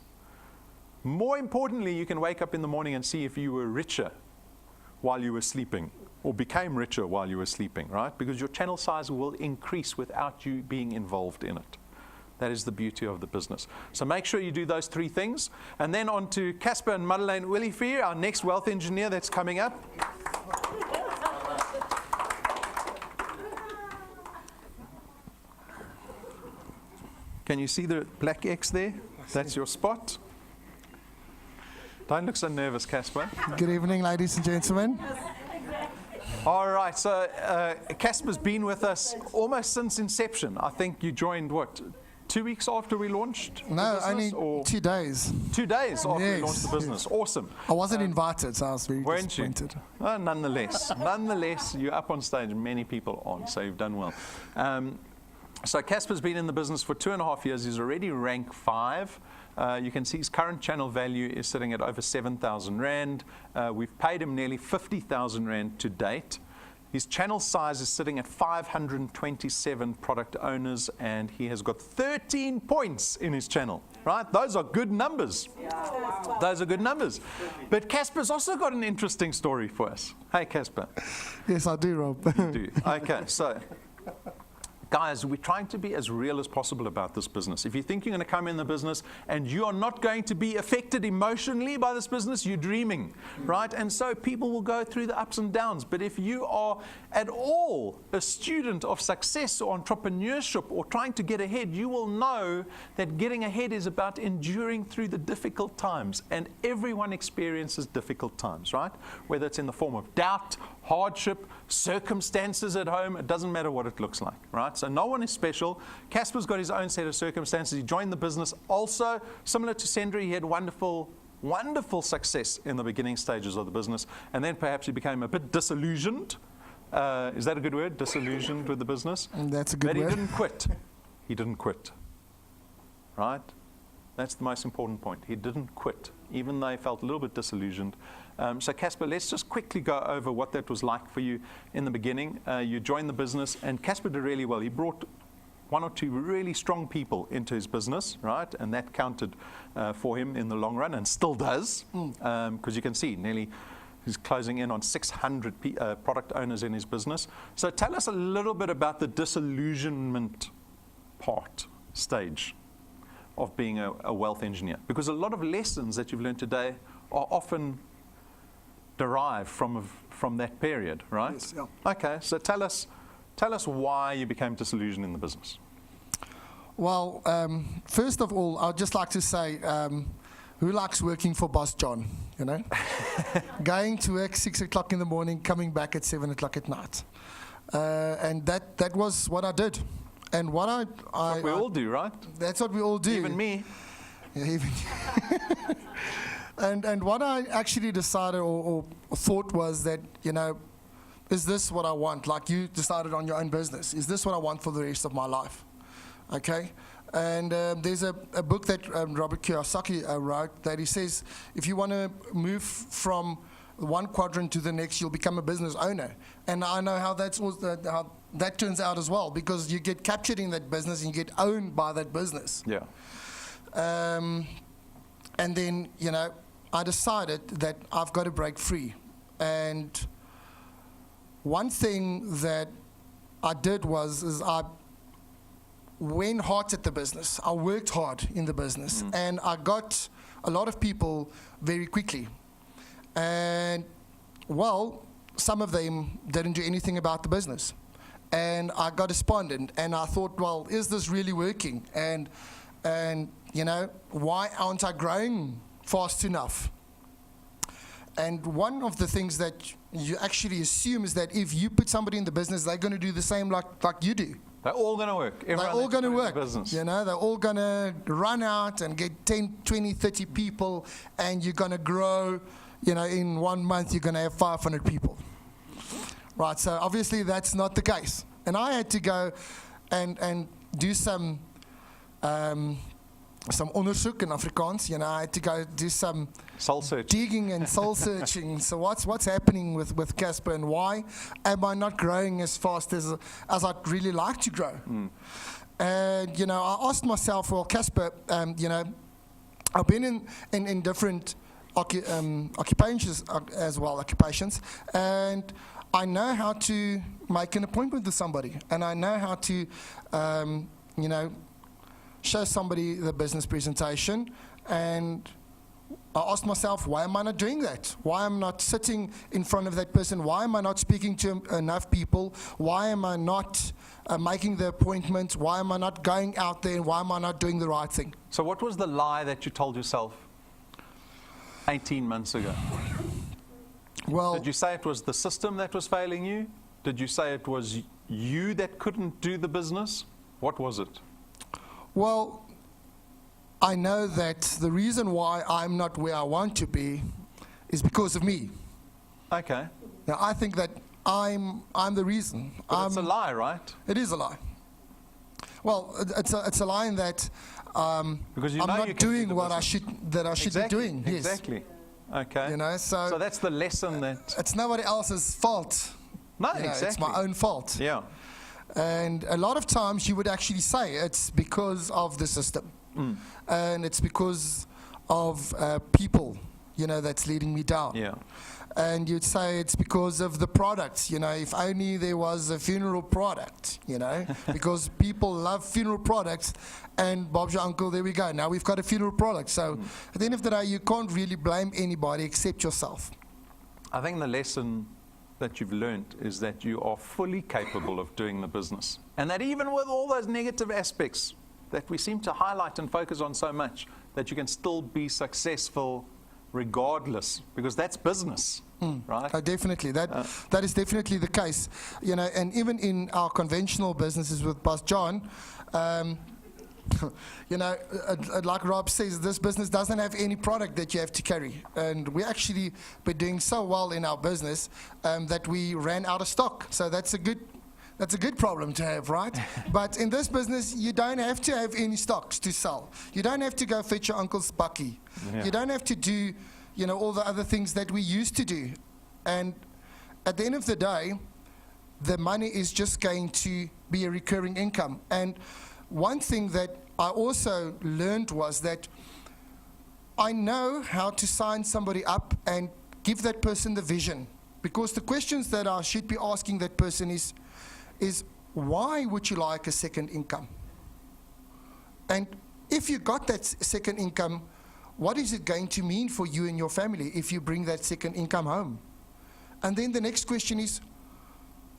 More importantly, you can wake up in the morning and see if you were richer while you were sleeping or became richer while you were sleeping, right? Because your channel size will increase without you being involved in it. That is the beauty of the business. So make sure you do those 3 things. And then on to Casper and Madeleine Willifeer, our next wealth engineer that's coming up. Can you see the black X there? That's your spot. Don't look so nervous, Casper. Good evening, ladies and gentlemen. All right, so Casper's been with us almost since inception. I think you joined, what, 2 weeks after we launched the No, business, only or 2 days. 2 days after we Yes, launched the business. Awesome. I wasn't invited, so I was very Weren't you? disappointed. Nonetheless, you're up on stage. Many people aren't, so you've done well. So Casper's been in the business for 2.5 years. He's already rank 5. You can see his current channel value is sitting at over 7,000 Rand. We've paid him nearly 50,000 Rand to date. His channel size is sitting at 527 product owners, and he has got 13 points in his channel, right? Those are good numbers. Those are good numbers. But Casper's also got an interesting story for us. Hey, Casper. Yes, I do, Rob. You do. Okay, so guys, we're trying to be as real as possible about this business. If you think you're going to come in the business and you are not going to be affected emotionally by this business, you're dreaming, right? And so people will go through the ups and downs. But if you are at all a student of success or entrepreneurship or trying to get ahead, you will know that getting ahead is about enduring through the difficult times. And everyone experiences difficult times, right? Whether it's in the form of doubt, hardship, circumstances at home, it doesn't matter what it looks like, right? So no one is special. Casper's got his own set of circumstances. He joined the business also, similar to Sendra, he had wonderful success in the beginning stages of the business, and then perhaps he became a bit disillusioned. Is that a good word? Disillusioned with the business? That's a good But word. he didn't quit. He didn't quit, right? That's the most important point. He didn't quit, even though he felt a little bit disillusioned. So Casper, let's just quickly go over what that was like for you in the beginning. You joined the business, and Casper did really well. He brought 1 or 2 really strong people into his business, right? And that counted for him in the long run, and still does, because you can see nearly he's closing in on 600 product owners in his business. So tell us a little bit about the disillusionment stage of being a wealth engineer, because a lot of lessons that you've learned today are often derived from that period, right? Yes, yeah. Okay, so tell us why you became disillusioned in the business. Well, first of all, I'd just like to say, who likes working for Boss John, you know? Going to work 6 o'clock in the morning, coming back at 7 o'clock at night. And that was what I did. And what We all do, right? That's what we all do. Even me. Yeah, even and what I actually decided or thought was that, you know, is this what I want? Like you decided on your own business. Is this what I want for the rest of my life? Okay? And there's a book that Robert Kiyosaki wrote that he says, if you want to move from one quadrant to the next, you'll become a business owner. And I know how how that turns out as well, because you get captured in that business and you get owned by that business. Yeah. And then, you know, I decided that I've got to break free. And one thing that I did is I went hard at the business. I worked hard in the business. And I got a lot of people very quickly. And, well, some of them didn't do anything about the business. And I got despondent. And I thought, well, is this really working? And you know, why aren't I growing fast enough? And one of the things that you actually assume is that if you put somebody in the business, they're going to do the same like you do. They're all going to work. They're all going to work. You know, they're all going to run out and get 10, 20, 30 people, and you're going to grow. You know, in 1 month, you're going to have 500 people. Right, so obviously that's not the case. And I had to go and do some onderzoek in Afrikaans. You know, I had to go do some soul search. Digging and soul searching. So what's happening with Casper, and why am I not growing as fast as I'd really like to grow? And, you know, I asked myself, well, Casper, you know, I've been in different occupations as well, and I know how to make an appointment with somebody, and I know how to, you know, show somebody the business presentation. And I asked myself, why am I not doing that? Why am I not sitting in front of that person? Why am I not speaking to enough people? Why am I not making the appointment? Why am I not going out there? And why am I not doing the right thing? So what was the lie that you told yourself 18 months ago? Well, did you say it was the system that was failing you? Did you say it was you that couldn't do the business? What was it? Well, I know that the reason why I'm not where I want to be is because of me. Okay. Now, I think that I'm the reason. But it's a lie, right? It is a lie. Well, it's a lie in that because you I'm know not you can doing do the what business. I should be doing. Yes. Exactly. Okay. You know, so that's the lesson that. It's nobody else's fault. No, you know, exactly. It's my own fault. Yeah. And a lot of times you would actually say it's because of the system. And it's because of people, you know, that's leading me down. Yeah. And you'd say it's because of the products, you know, if only there was a funeral product, you know, because people love funeral products. And Bob's your uncle, there we go. Now we've got a funeral product. So at the end of the day, you can't really blame anybody except yourself. I think the lesson that you've learned is that you are fully capable of doing the business. And that even with all those negative aspects that we seem to highlight and focus on so much, that you can still be successful regardless, because that's business, right? Definitely. That is definitely the case. You know, and even in our conventional businesses with Pastor John, you know, like Rob says, this business doesn't have any product that you have to carry. And we actually been doing so well in our business that we ran out of stock. So that's a good problem to have, right? But in this business, you don't have to have any stocks to sell. You don't have to go fetch your uncle's bucky. Yeah. You don't have to do, you know, all the other things that we used to do. And at the end of the day, the money is just going to be a recurring income. And one thing that I also learned was that I know how to sign somebody up and give that person the vision. Because the questions that I should be asking that person is why would you like a second income? And if you got that second income, what is it going to mean for you and your family if you bring that second income home? And then the next question is,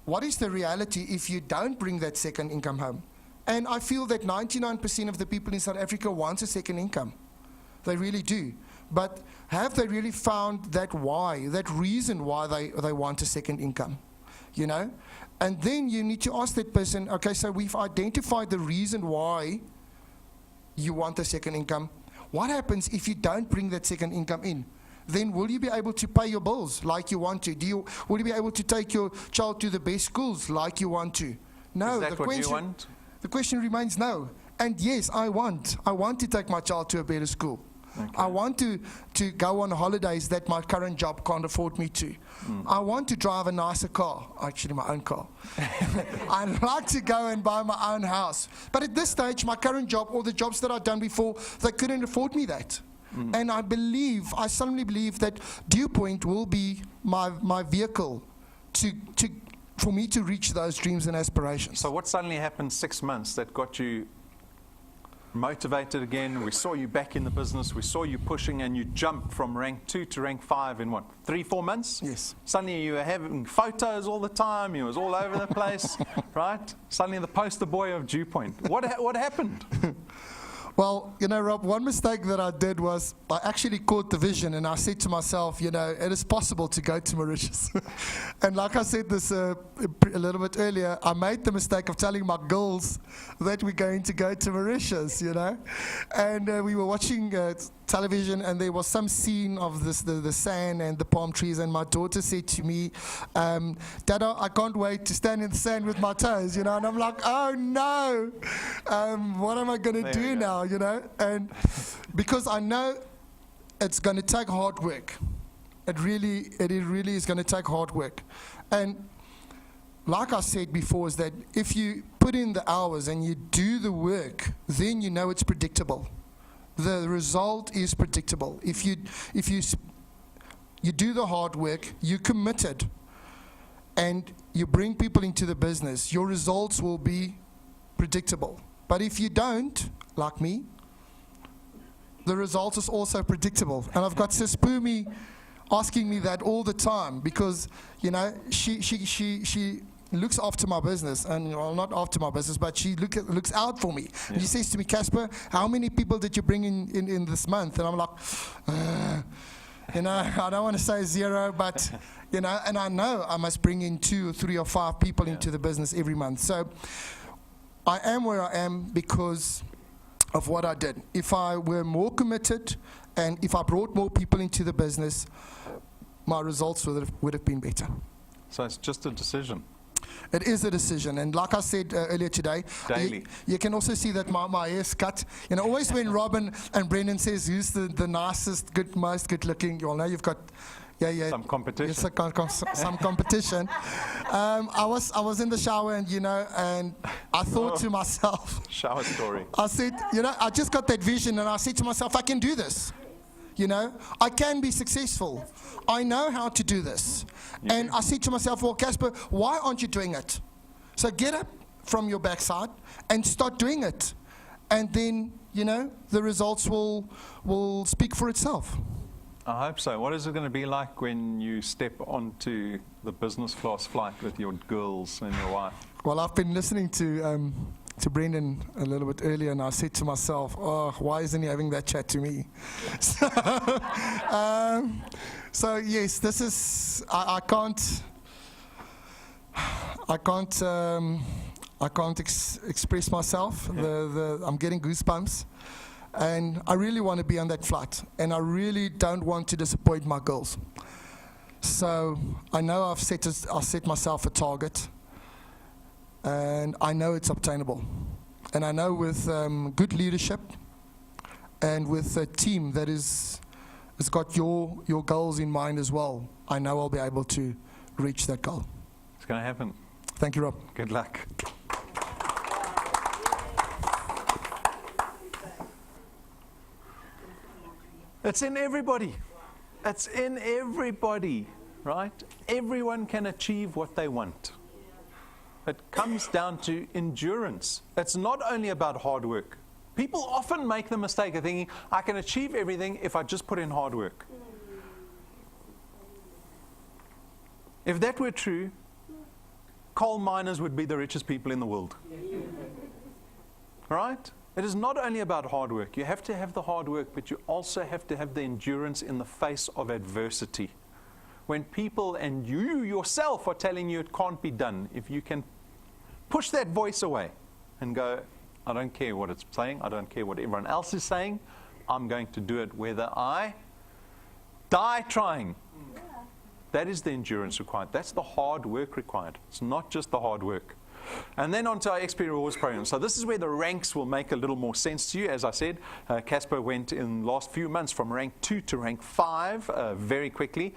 what is the reality if you don't bring that second income home? And I feel that 99% of the people in South Africa want a second income. They really do. But have they really found that why, that reason why they want a second income? You know? And then you need to ask that person, okay, so we've identified the reason why you want a second income. What happens if you don't bring that second income in? Then will you be able to pay your bills like you want to? Will you be able to take your child to the best schools like you want to? No. Is that what you want? The question remains no. And yes, I want to take my child to a better school. Okay. I want to go on holidays that my current job can't afford me to. I want to drive a nicer car, actually my own car. I'd like to go and buy my own house. But at this stage, my current job or the jobs that I've done before, they couldn't afford me that. And I solemnly believe that DuePoint will be my vehicle for me to reach those dreams and aspirations. So what suddenly happened 6 months that got you motivated again? We saw you back in the business. We saw you pushing, and you jumped from rank 2 to rank 5 in what, 3-4 months? Yes. Suddenly you were having photos all the time. You was all over the place, right? Suddenly the poster boy of DuePoint. What happened? Well, you know, Rob, one mistake that I did was I actually caught the vision, and I said to myself, you know, it is possible to go to Mauritius. And like I said this a little bit earlier, I made the mistake of telling my girls that we're going to go to Mauritius, you know. And we were watching television, and there was some scene of the sand and the palm trees, and my daughter said to me, Dada, I can't wait to stand in the sand with my toes, you know. And I'm like, oh no, what am I going to do now, you know? And because I know it's going to take hard work. It really is going to take hard work. And like I said before, is that if you put in the hours and you do the work, then you know it's predictable. The result is predictable. If you do the hard work, you're committed, and you bring people into the business, your results will be predictable. But if you don't, like me, the result is also predictable. And I've got Sis Pumi asking me that all the time, because, you know, she looks after my business, and, well, not after my business, but she looks out for me. Yeah. And she says to me, Casper, how many people did you bring in this month? And I'm like, you know, I don't want to say 0, but, you know, and I know I must bring in 2 or 3 or 5 people into the business every month. So I am where I am because of what I did. If I were more committed, and if I brought more people into the business, my results would have been better. So it's just a decision. It is a decision, and like I said earlier today, daily. You can also see that my hair's cut. You know, always when Robin and Brendan says who's the nicest, most good looking, you'll know you've got some competition. Yes, some competition. I was in the shower, and, you know, and I thought to myself, shower story. I said, you know, I just got that vision, and I said to myself, I can do this. You know, I can be successful. I know how to do this. And I said to myself, well, Casper, why aren't you doing it? So get up from your backside and start doing it. And then, you know, the results will speak for itself. I hope so. What is it going to be like when you step onto the business class flight with your girls and your wife? Well, I've been listening to Brendan a little bit earlier, and I said to myself, oh, why isn't he having that chat to me? So yes, this is, I can't express myself. Yeah. I'm getting goosebumps, and I really want to be on that flight, and I really don't want to disappoint my girls. So I know I've set myself a target, and I know it's obtainable. And I know with good leadership and with a team that has got your goals in mind as well, I know I'll be able to reach that goal. It's going to happen. Thank you, Rob. Good luck. It's in everybody. It's in everybody, right? Everyone can achieve what they want. It comes down to endurance. It's not only about hard work. People often make the mistake of thinking, I can achieve everything if I just put in hard work. If that were true, coal miners would be the richest people in the world. Right? It is not only about hard work. You have to have the hard work, but you also have to have the endurance in the face of adversity. When people and you yourself are telling you it can't be done, if you can push that voice away and go, I don't care what it's saying, I don't care what everyone else is saying, I'm going to do it whether I die trying. Yeah. That is the endurance required. That's the hard work required. It's not just the hard work. And then on to our XP Rewards program. So this is where the ranks will make a little more sense to you. As I said, Casper went in the last few months from rank 2 to rank 5 very quickly.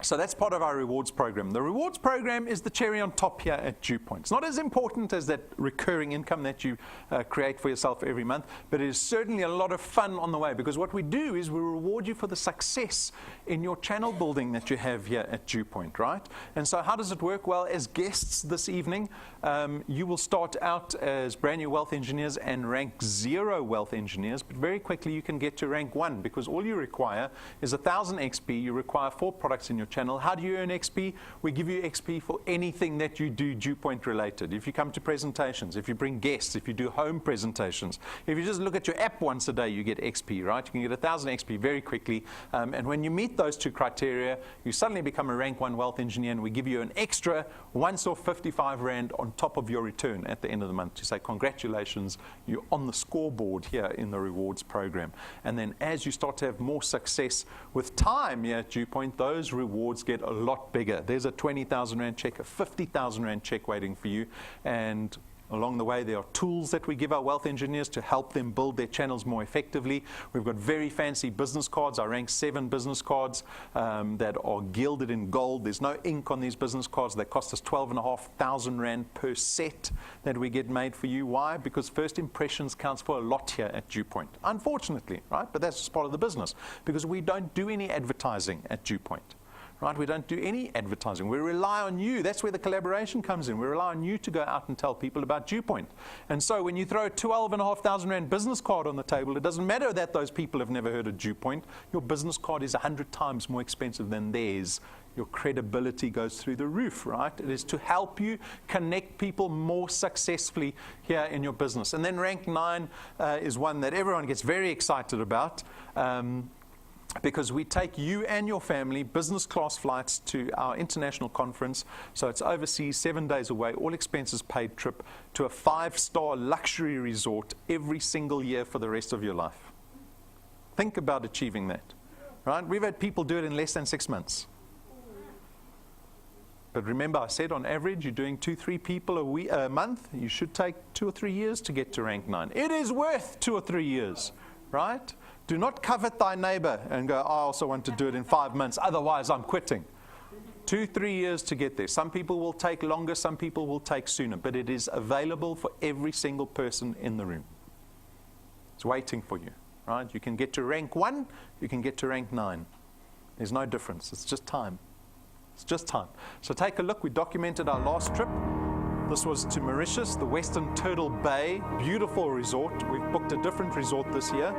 So that's part of our rewards program. The rewards program is the cherry on top here at DuePoint. It's not as important as that recurring income that you create for yourself every month, but it is certainly a lot of fun on the way, because what we do is we reward you for the success in your channel building that you have here at DuePoint, right? And so how does it work? Well, as guests this evening, you will start out as brand new wealth engineers and rank 0 wealth engineers, but very quickly you can get to rank 1, because all you require is 1,000 XP. You require 4 products in your your channel. How do you earn XP? We give you XP for anything that you do DuePoint related. If you come to presentations, if you bring guests, if you do home presentations, if you just look at your app once a day, you get XP, right? You can get 1,000 XP very quickly. And when you meet those two criteria, you suddenly become a rank 1 wealth engineer, and we give you an extra once-off 55 Rand on top of your return at the end of the month to say, congratulations, you're on the scoreboard here in the rewards program. And then as you start to have more success with time here at DuePoint, those rewards get a lot bigger. There's a 20,000 Rand check, a 50,000 Rand check waiting for you. And along the way, there are tools that we give our wealth engineers to help them build their channels more effectively. We've got very fancy business cards, our rank 7 business cards that are gilded in gold. There's no ink on these business cards. They cost us 12,500 Rand per set that we get made for you. Why? Because first impressions counts for a lot here at DuePoint, unfortunately, right? But that's just part of the business, because we don't do any advertising at DuePoint. Right? We don't do any advertising. We rely on you. That's where the collaboration comes in. We rely on you to go out and tell people about DuePoint. And so when you throw a 12,500 Rand business card on the table, it doesn't matter that those people have never heard of DuePoint. Your business card is 100 times more expensive than theirs. Your credibility goes through the roof, right? It is to help you connect people more successfully here in your business. And then rank 9 is one that everyone gets very excited about. Because we take you and your family business class flights to our international conference. So it's overseas, 7 days away, all expenses paid trip to a 5-star luxury resort every single year for the rest of your life. Think about achieving that, right? We've had people do it in less than 6 months. But remember, I said on average, you're doing 2-3 people a month. You should take 2 or 3 years to get to rank 9. It is worth 2 or 3 years, right? Do not covet thy neighbor and go, I also want to do it in 5 months, otherwise I'm quitting. 2-3 years to get there. Some people will take longer, some people will take sooner, but it is available for every single person in the room. It's waiting for you, right? You can get to rank 1, you can get to rank 9. There's no difference. It's just time. It's just time. So take a look. We documented our last trip. This was to Mauritius, the Western Turtle Bay, beautiful resort. We've booked a different resort this year.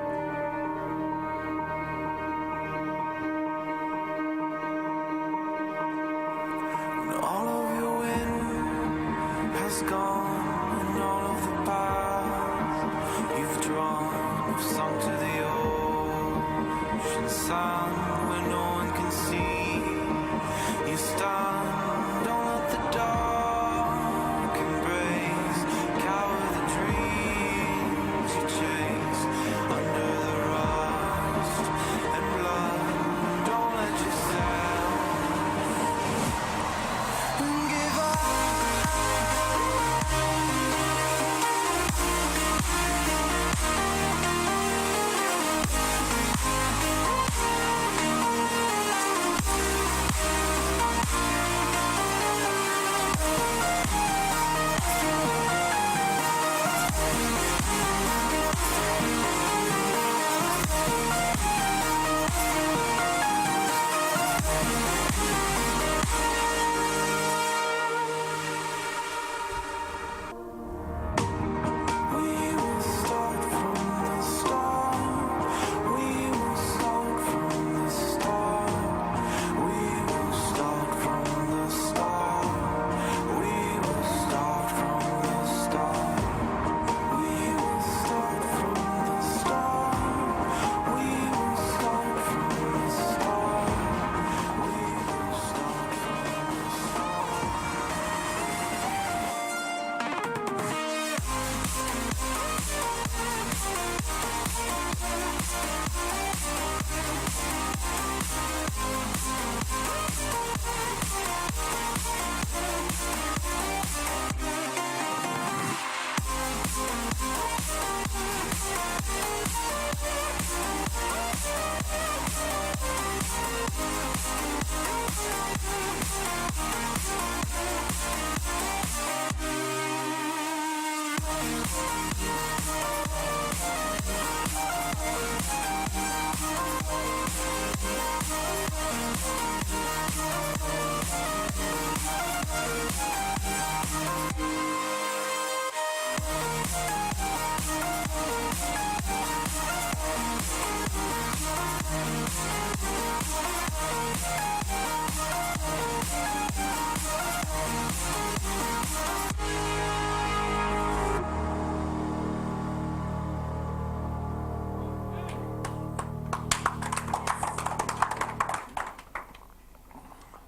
Gone and all of the paths you've drawn have sunk to the ocean sand where no one can see. You stand, don't let the dark embrace, cower the dreams you chase under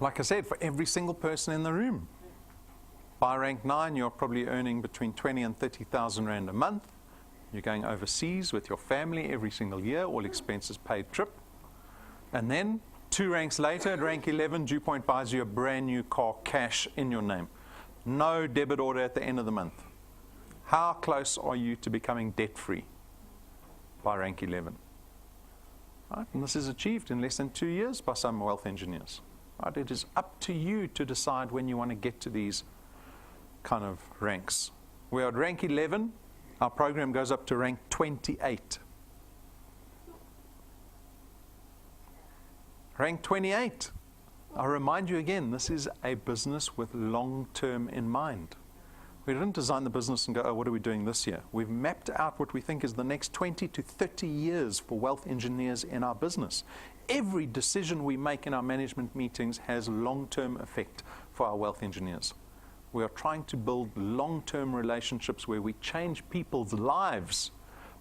like I said, for every single person in the room. By rank 9, you're probably earning between 20 and 30,000 Rand a month. You're going overseas with your family every single year, all expenses paid trip. And then 2 ranks later, at rank 11, DuePoint buys you a brand new car, cash in your name. No debit order at the end of the month. How close are you to becoming debt-free by rank 11? Right? And this is achieved in less than 2 years by some wealth engineers. Right? It is up to you to decide when you want to get to these kind of ranks. We're at rank 11. Our program goes up to rank 28. Rank 28. I'll remind you again, this is a business with long-term in mind. We didn't design the business and go, oh, what are we doing this year? We've mapped out what we think is the next 20 to 30 years for wealth engineers in our business. Every decision we make in our management meetings has long-term effect for our wealth engineers. We are trying to build long-term relationships where we change people's lives.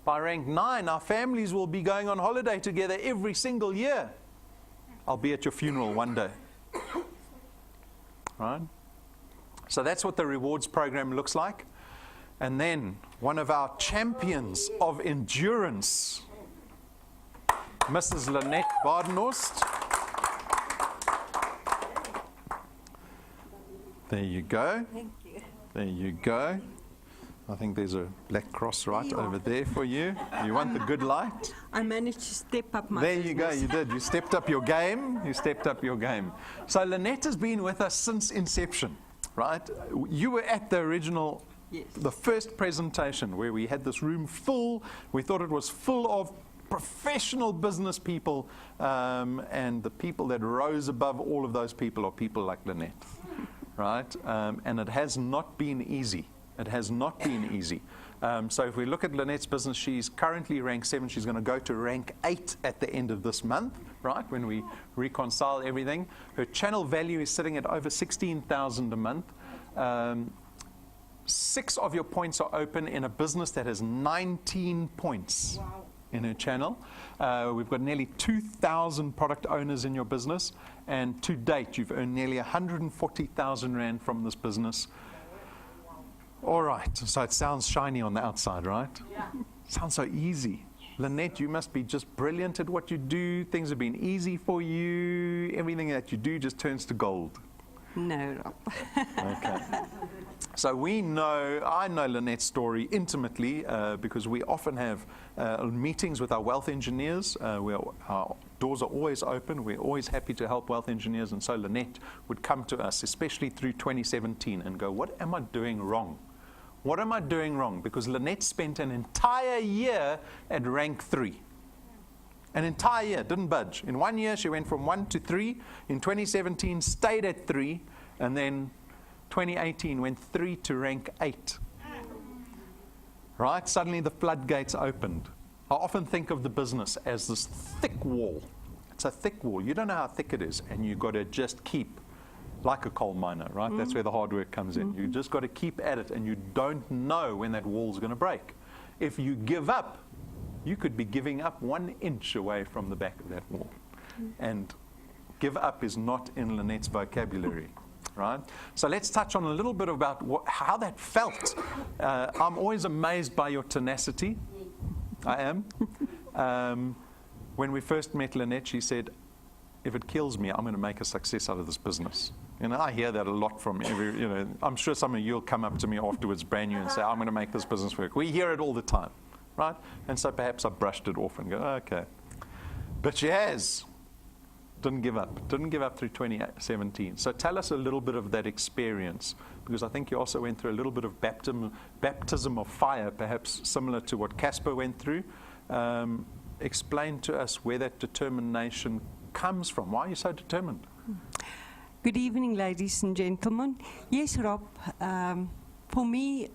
By rank 9, our families will be going on holiday together every single year. I'll be at your funeral one day. Right? So that's what the rewards program looks like. And then one of our champions of endurance, Mrs. Lynette Badenhorst. There you go. Thank you. There you go. I think there's a black cross right over there for you. You want the good light? I managed to step up my There you go, business. you did. You stepped up your game. You stepped up your game. So Lynette has been with us since inception, right? You were at the original, Yes. the first presentation where we had this room full. We thought it was full of professional business people, and the people that rose above all of those people are people like Lynette, right? And it has not been easy. It has not been easy. So if we look at Lynette's business, she's currently rank 7. She's going to go to rank 8 at the end of this month, right, when we reconcile everything. Her channel value is sitting at over 16,000 a month. 6 of your points are open in a business that has 19 points in her channel. We've got nearly 2,000 product owners in your business, and to date, you've earned nearly 140,000 Rand from this business. All right, so it sounds shiny on the outside, right? Yeah. Sounds so easy. Lynette, you must be just brilliant at what you do. Things have been easy for you. Everything that you do just turns to gold. No, Rob. Okay. So I know Lynette's story intimately because we often have meetings with our wealth engineers. Our doors are always open. We're always happy to help wealth engineers. And so Lynette would come to us, especially through 2017, and go, what am I doing wrong? What am I doing wrong? Because Lynette spent an entire year at rank 3. An entire year, didn't budge. In 1 year, she went from 1 to 3. In 2017, stayed at 3. And then 2018 went 3 to rank 8. Right? Suddenly the floodgates opened. I often think of the business as this thick wall. It's a thick wall. You don't know how thick it is, and you've got to just keep, like a coal miner, right? Mm-hmm. That's where the hard work comes in. You just got to keep at it, and you don't know when that wall's going to break. If you give up, you could be giving up 1 inch away from the back of that wall. And give up is not in Lynette's vocabulary. Right? So let's touch on a little bit about how that felt. I'm always amazed by your tenacity. I am. When we first met Lynette, she said, if it kills me, I'm going to make a success out of this business. And I hear that a lot from I'm sure some of you will come up to me afterwards, brand new, and say, I'm going to make this business work. We hear it all the time, right? And so perhaps I brushed it off and go, okay. But she has. Didn't give up through 2017. So tell us a little bit of that experience, because I think you also went through a little bit of baptism of fire, perhaps similar to what Casper went through. Explain to us where that determination comes from. Why are you so determined? Good evening, ladies and gentlemen. Yes, Rob, for me,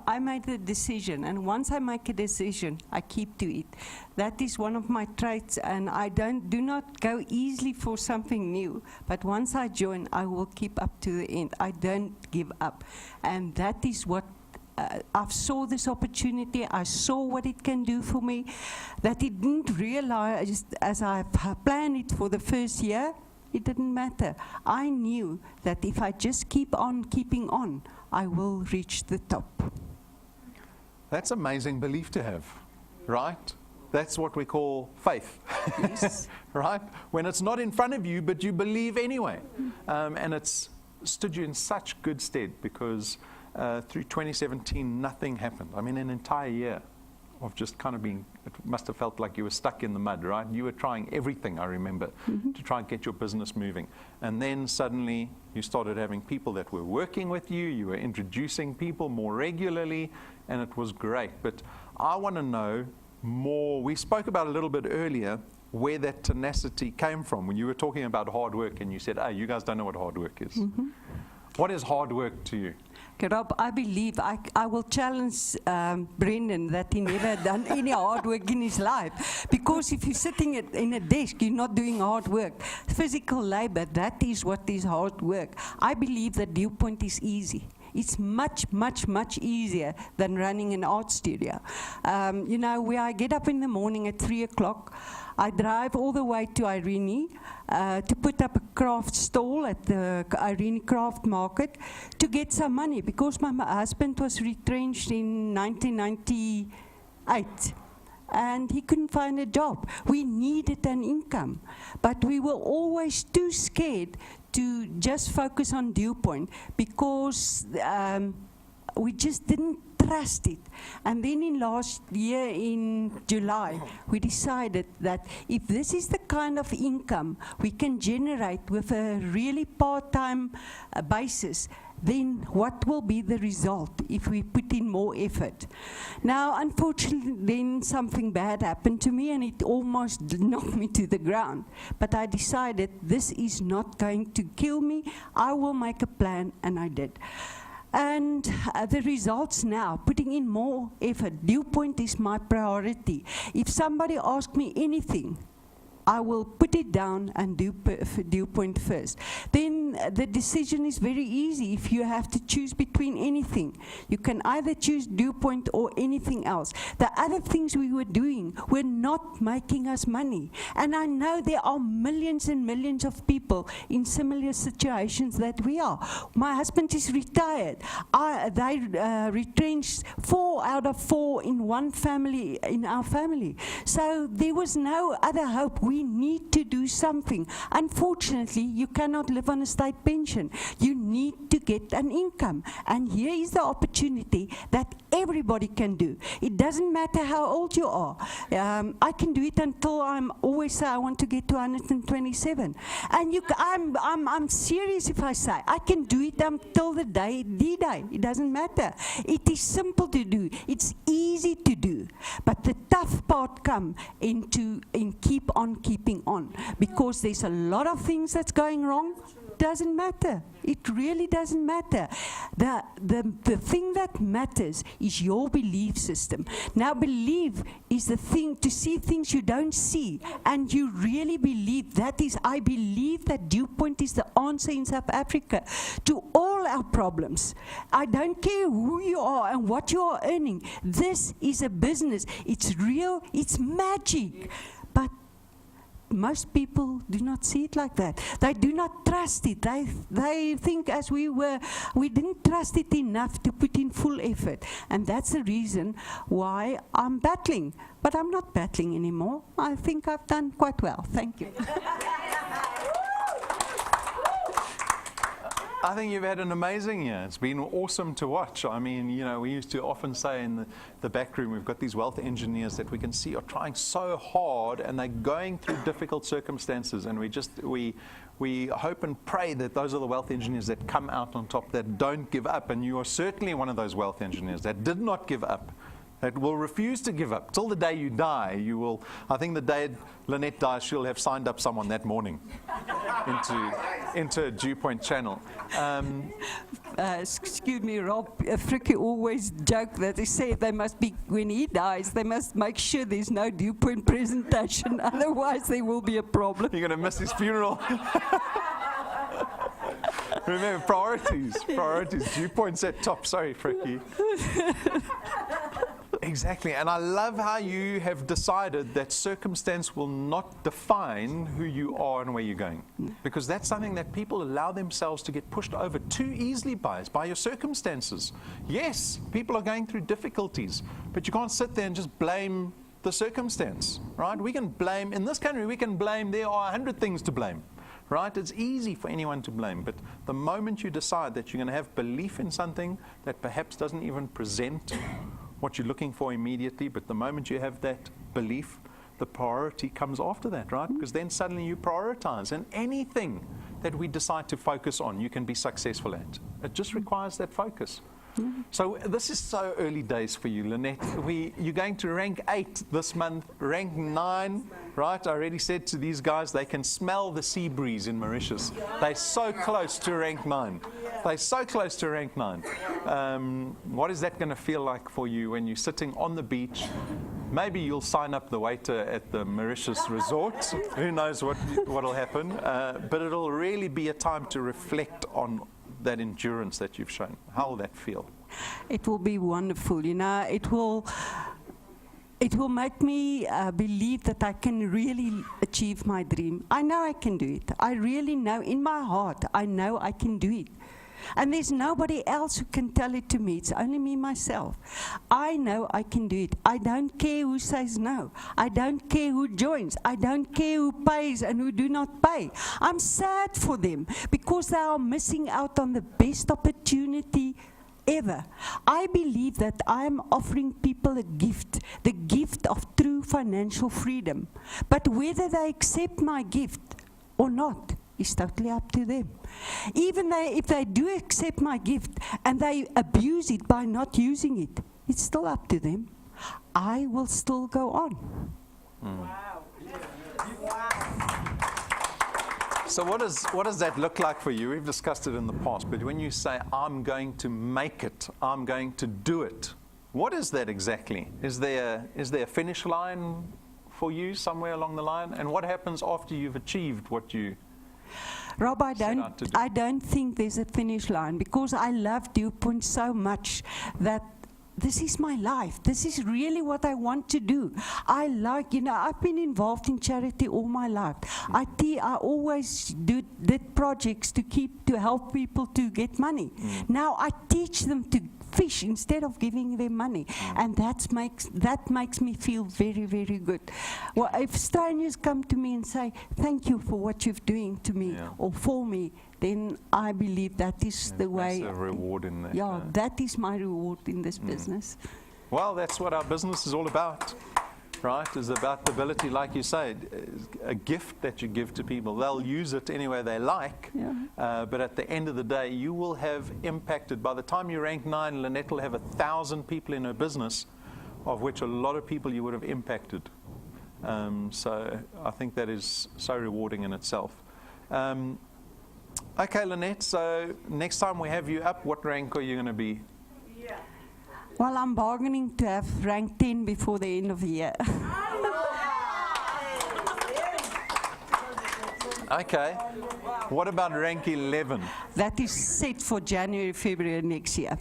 I made the decision, and once I make a decision, I keep to it. That is one of my traits, and I do not go easily for something new. But once I join, I will keep up to the end. I don't give up, and that is what I saw this opportunity. I saw what it can do for me. That I didn't realize as I planned it for the first year. it didn't matter. I knew that if I just keep on keeping on, I will reach the top. That's amazing belief to have, right? That's what we call faith, Yes. right? When it's not in front of you, but you believe anyway. And it's stood you in such good stead because through 2017, nothing happened. I mean, an entire year of just kind of being, it must have felt like you were stuck in the mud, right? You were trying everything, I remember, to try and get your business moving. And then suddenly you started having people that were working with you, you were introducing people more regularly, and it was great. But I want to know more. We spoke about a little bit earlier where that tenacity came from when you were talking about hard work and you said, you guys don't know what hard work is. What is hard work to you? Okay, Rob, I believe I will challenge Brendan that he never done any hard work in his life. Because if you're sitting in a desk, you're not doing hard work. Physical labor, that is what is hard work. I believe that DuePoint is easy. It's much, much, much easier than running an art studio. You know, where I get up in the morning at 3 o'clock, I drive all the way to Irene to put up a craft stall at the Irene Craft Market to get some money because my husband was retrenched in 1998. And he couldn't find a job. We needed an income. But we were always too scared to just focus on DuePoint because we just didn't trust it. And then in last year in July, we decided that if this is the kind of income we can generate with a really part-time basis, then what will be the result if we put in more effort? Now, unfortunately, then something bad happened to me and it almost knocked me to the ground. But I decided this is not going to kill me. I will make a plan, and I did. And the results now, putting in more effort. DuePoint is my priority. If somebody asks me anything, I will put it down and do DuePoint first. Then the decision is very easy. If you have to choose between anything, you can either choose DuePoint or anything else. The other things we were doing were not making us money. And I know there are millions and millions of people in similar situations that we are. My husband is retired. They retrenched 4 out of 4 in one family, in our family. So there was no other hope. We need to do something. Unfortunately, you cannot live on a state pension. You need to get an income. And here is the opportunity that everybody can do. It doesn't matter how old you are. I can do it until I'm always say I want to get to 127. And I'm serious if I say I can do it until the day D-Day. It doesn't matter. It is simple to do. It's easy to do. But the tough part comes in keep on keeping on, because there's a lot of things that's going wrong. Doesn't matter. It really doesn't matter. The thing that matters is your belief system. Now, belief is the thing to see things you don't see, and you really believe. That is, I believe that DuePoint is the answer in South Africa to all our problems. I don't care who you are and what you are earning. This is a business. It's real. It's magic. But most people do not see it like that. They do not trust it. They think as we didn't trust it enough to put in full effort. And that's the reason why I'm battling. But I'm not battling anymore. I think I've done quite well. Thank you. I think you've had an amazing year. It's been awesome to watch. I mean, you know, we used to often say in the back room, we've got these wealth engineers that we can see are trying so hard and they're going through difficult circumstances. And we hope and pray that those are the wealth engineers that come out on top, that don't give up. And you are certainly one of those wealth engineers that did not give up, that will refuse to give up. Till the day you die, you will, I think the day Lynette dies, she'll have signed up someone that morning into a DuePoint channel. Excuse me, Rob. Frikkie always joke that they say they must be, when he dies, they must make sure there's no DuePoint presentation, otherwise there will be a problem. You're going to miss his funeral. Remember, priorities. DuePoint's at top. Sorry, Frikkie. Exactly, and I love how you have decided that circumstance will not define who you are and where you're going. Because that's something that people allow themselves to get pushed over too easily by your circumstances. Yes, people are going through difficulties, but you can't sit there and just blame the circumstance, right? We can blame, in this country, we can blame, there are 100 things to blame. Right? It's easy for anyone to blame, but the moment you decide that you're going to have belief in something that perhaps doesn't even present what you're looking for immediately, but the moment you have that belief, the priority comes after that, right? Because then suddenly you prioritize, and anything that we decide to focus on, you can be successful at. It just requires that focus. So this is so early days for you, Lynette. You're going to rank 8 this month, rank 9, right? I already said to these guys, they can smell the sea breeze in Mauritius. They're so close to rank 9. They're so close to rank 9. What is that going to feel like for you when you're sitting on the beach? Maybe you'll sign up the waiter at the Mauritius resort. Who knows what will happen? But it'll really be a time to reflect on that endurance that you've shown. How will that feel? It will be wonderful. You know, it will make me believe that I can really achieve my dream. I know I can do it. I really know in my heart, I know I can do it. And there's nobody else who can tell it to me. It's only me, myself. I know I can do it. I don't care who says no. I don't care who joins. I don't care who pays and who do not pay. I'm sad for them because they are missing out on the best opportunity ever. I believe that I am offering people a gift, the gift of true financial freedom. But whether they accept my gift or not is totally up to them. Even if they do accept my gift and they abuse it by not using it, it's still up to them. I will still go on. Wow. So what does that look like for you? We've discussed it in the past, but when you say, I'm going to make it, I'm going to do it, what is that exactly? Is there a finish line for you somewhere along the line? And what happens after you've achieved what you Rob, I don't think there's a finish line because I love DuePoint so much that this is my life. This is really what I want to do. I like, I've been involved in charity all my life. I always did projects to help people to get money. Now I teach them to fish instead of giving them money, and that makes me feel very, very good. Well, if strangers come to me and say thank you for what you're doing to me or for me, then I believe that is the way. That's a reward in that. Yeah, that is my reward in this business. Well, that's what our business is all about, right? It's about the ability, like you say, a gift that you give to people. They'll use it any way they like, but at the end of the day, you will have impacted. By the time you rank 9, Lynette will have 1,000 people in her business, of which a lot of people you would have impacted. So I think that is so rewarding in itself. Okay, Lynette, so next time we have you up, what rank are you going to be? Well, I'm bargaining to have rank 10 before the end of the year. Okay. What about rank 11? That is set for January, February next year.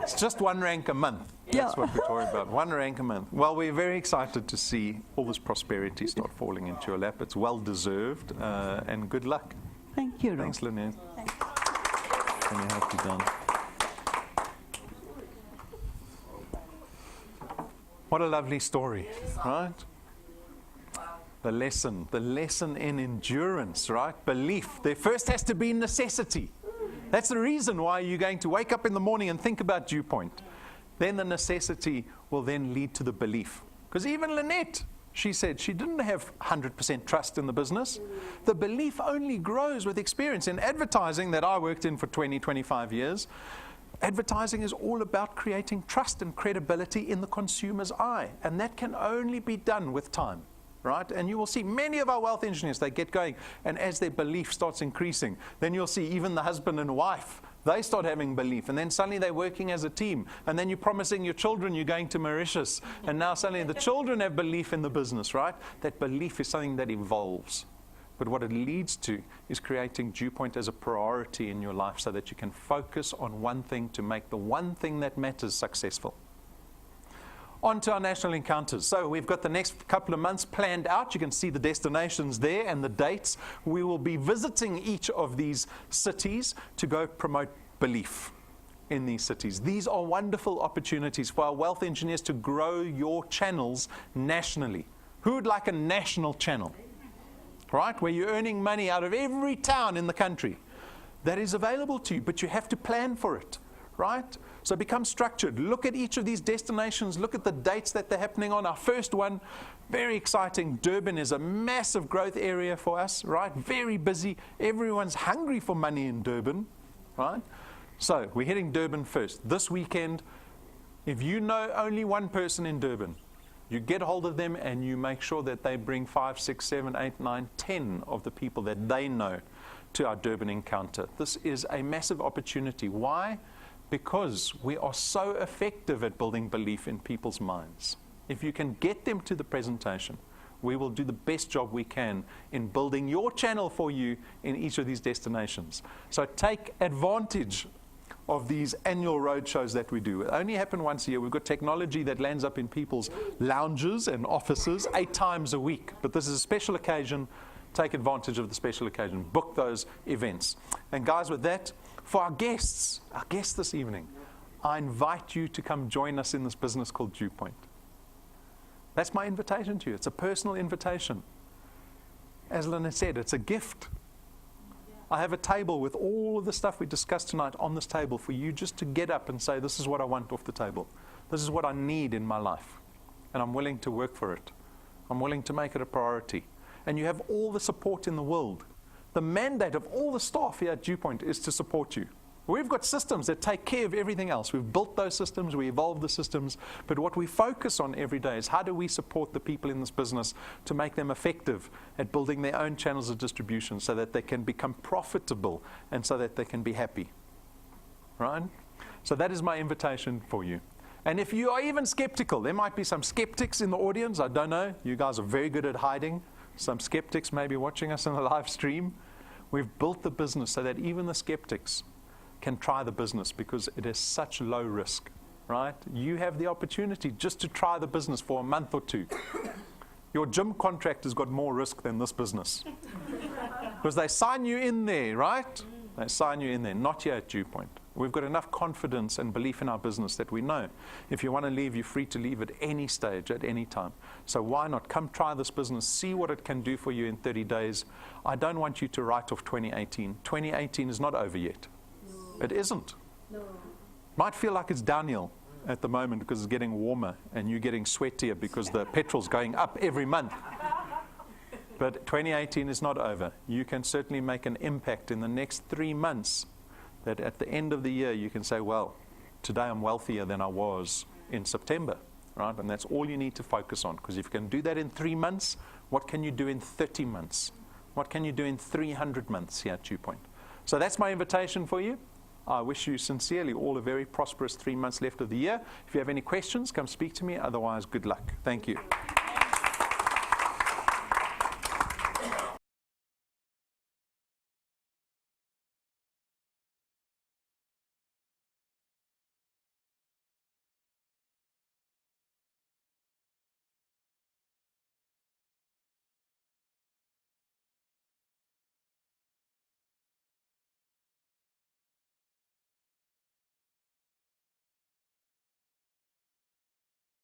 It's just one rank a month. That's what we're talking about. One rank a month. Well, we're very excited to see all this prosperity start falling into your lap. It's well deserved, and good luck. Thank you, Rob. Thanks, Lynette. Let me help you down. What a lovely story, right? The lesson in endurance, right? Belief. There first has to be necessity. That's the reason why you're going to wake up in the morning and think about DuePoint. Then the necessity will then lead to the belief. Because even Lynette, she said she didn't have 100% trust in the business. The belief only grows with experience. In advertising that I worked in for 20, 25 years, advertising is all about creating trust and credibility in the consumer's eye. And that can only be done with time, right? And you will see many of our wealth engineers, they get going, and as their belief starts increasing, then you'll see even the husband and wife, they start having belief, and then suddenly they're working as a team, and then you're promising your children you're going to Mauritius, and now suddenly the children have belief in the business, right? That belief is something that evolves. But what it leads to is creating DuePoint as a priority in your life so that you can focus on one thing to make the one thing that matters successful. On to our national encounters. So we've got the next couple of months planned out. You can see the destinations there and the dates. We will be visiting each of these cities to go promote belief in these cities. These are wonderful opportunities for our wealth engineers to grow your channels nationally. Who would like a national channel? Right? Where you're earning money out of every town in the country. That is available to you, but you have to plan for it. Right? So become structured. Look at each of these destinations. Look at the dates that they're happening on. Our first one, very exciting. Durban is a massive growth area for us, right? Very busy. Everyone's hungry for money in Durban, right? So we're hitting Durban first. This weekend, if you know only one person in Durban, you get hold of them and you make sure that they bring 5, 6, 7, 8, 9, 10 of the people that they know to our Durban encounter. This is a massive opportunity. Why? Because we are so effective at building belief in people's minds. If you can get them to the presentation, we will do the best job we can in building your channel for you in each of these destinations. So take advantage of these annual road shows that we do. It only happen once a year. We've got technology that lands up in people's lounges and offices 8 times a week. But this is a special occasion. Take advantage of the special occasion. Book those events. And guys, with that, for our guests this evening, I invite you to come join us in this business called DuePoint. That's my invitation to you. It's a personal invitation. As Lynette said, it's a gift. I have a table with all of the stuff we discussed tonight on this table for you just to get up and say, this is what I want off the table. This is what I need in my life. And I'm willing to work for it. I'm willing to make it a priority. And you have all the support in the world. The mandate of all the staff here at DuePoint is to support you. We've got systems that take care of everything else. We've built those systems, we evolved the systems, but what we focus on every day is how do we support the people in this business to make them effective at building their own channels of distribution so that they can become profitable and so that they can be happy. Right? So that is my invitation for you. And if you are even skeptical, there might be some skeptics in the audience, I don't know. You guys are very good at hiding. Some skeptics may be watching us on the live stream. We've built the business so that even the skeptics can try the business because it is such low risk, right? You have the opportunity just to try the business for a month or 2. Your gym contract has got more risk than this business because they sign you in there, right? They sign you in there, not here at DuePoint. We've got enough confidence and belief in our business that we know if you want to leave, you're free to leave at any stage, at any time. So why not come try this business, see what it can do for you in 30 days. I don't want you to write off 2018. 2018 is not over yet. No. It isn't. No. Might feel like it's downhill at the moment because it's getting warmer and you're getting sweatier because the petrol's going up every month. But 2018 is not over. You can certainly make an impact in the next 3 months that at the end of the year you can say, well, today I'm wealthier than I was in September, right? And that's all you need to focus on, because if you can do that in 3 months, what can you do in 30 months? What can you do in 300 months here at DuePoint? So that's my invitation for you. I wish you sincerely all a very prosperous 3 months left of the year. If you have any questions, come speak to me. Otherwise, good luck. Thank you.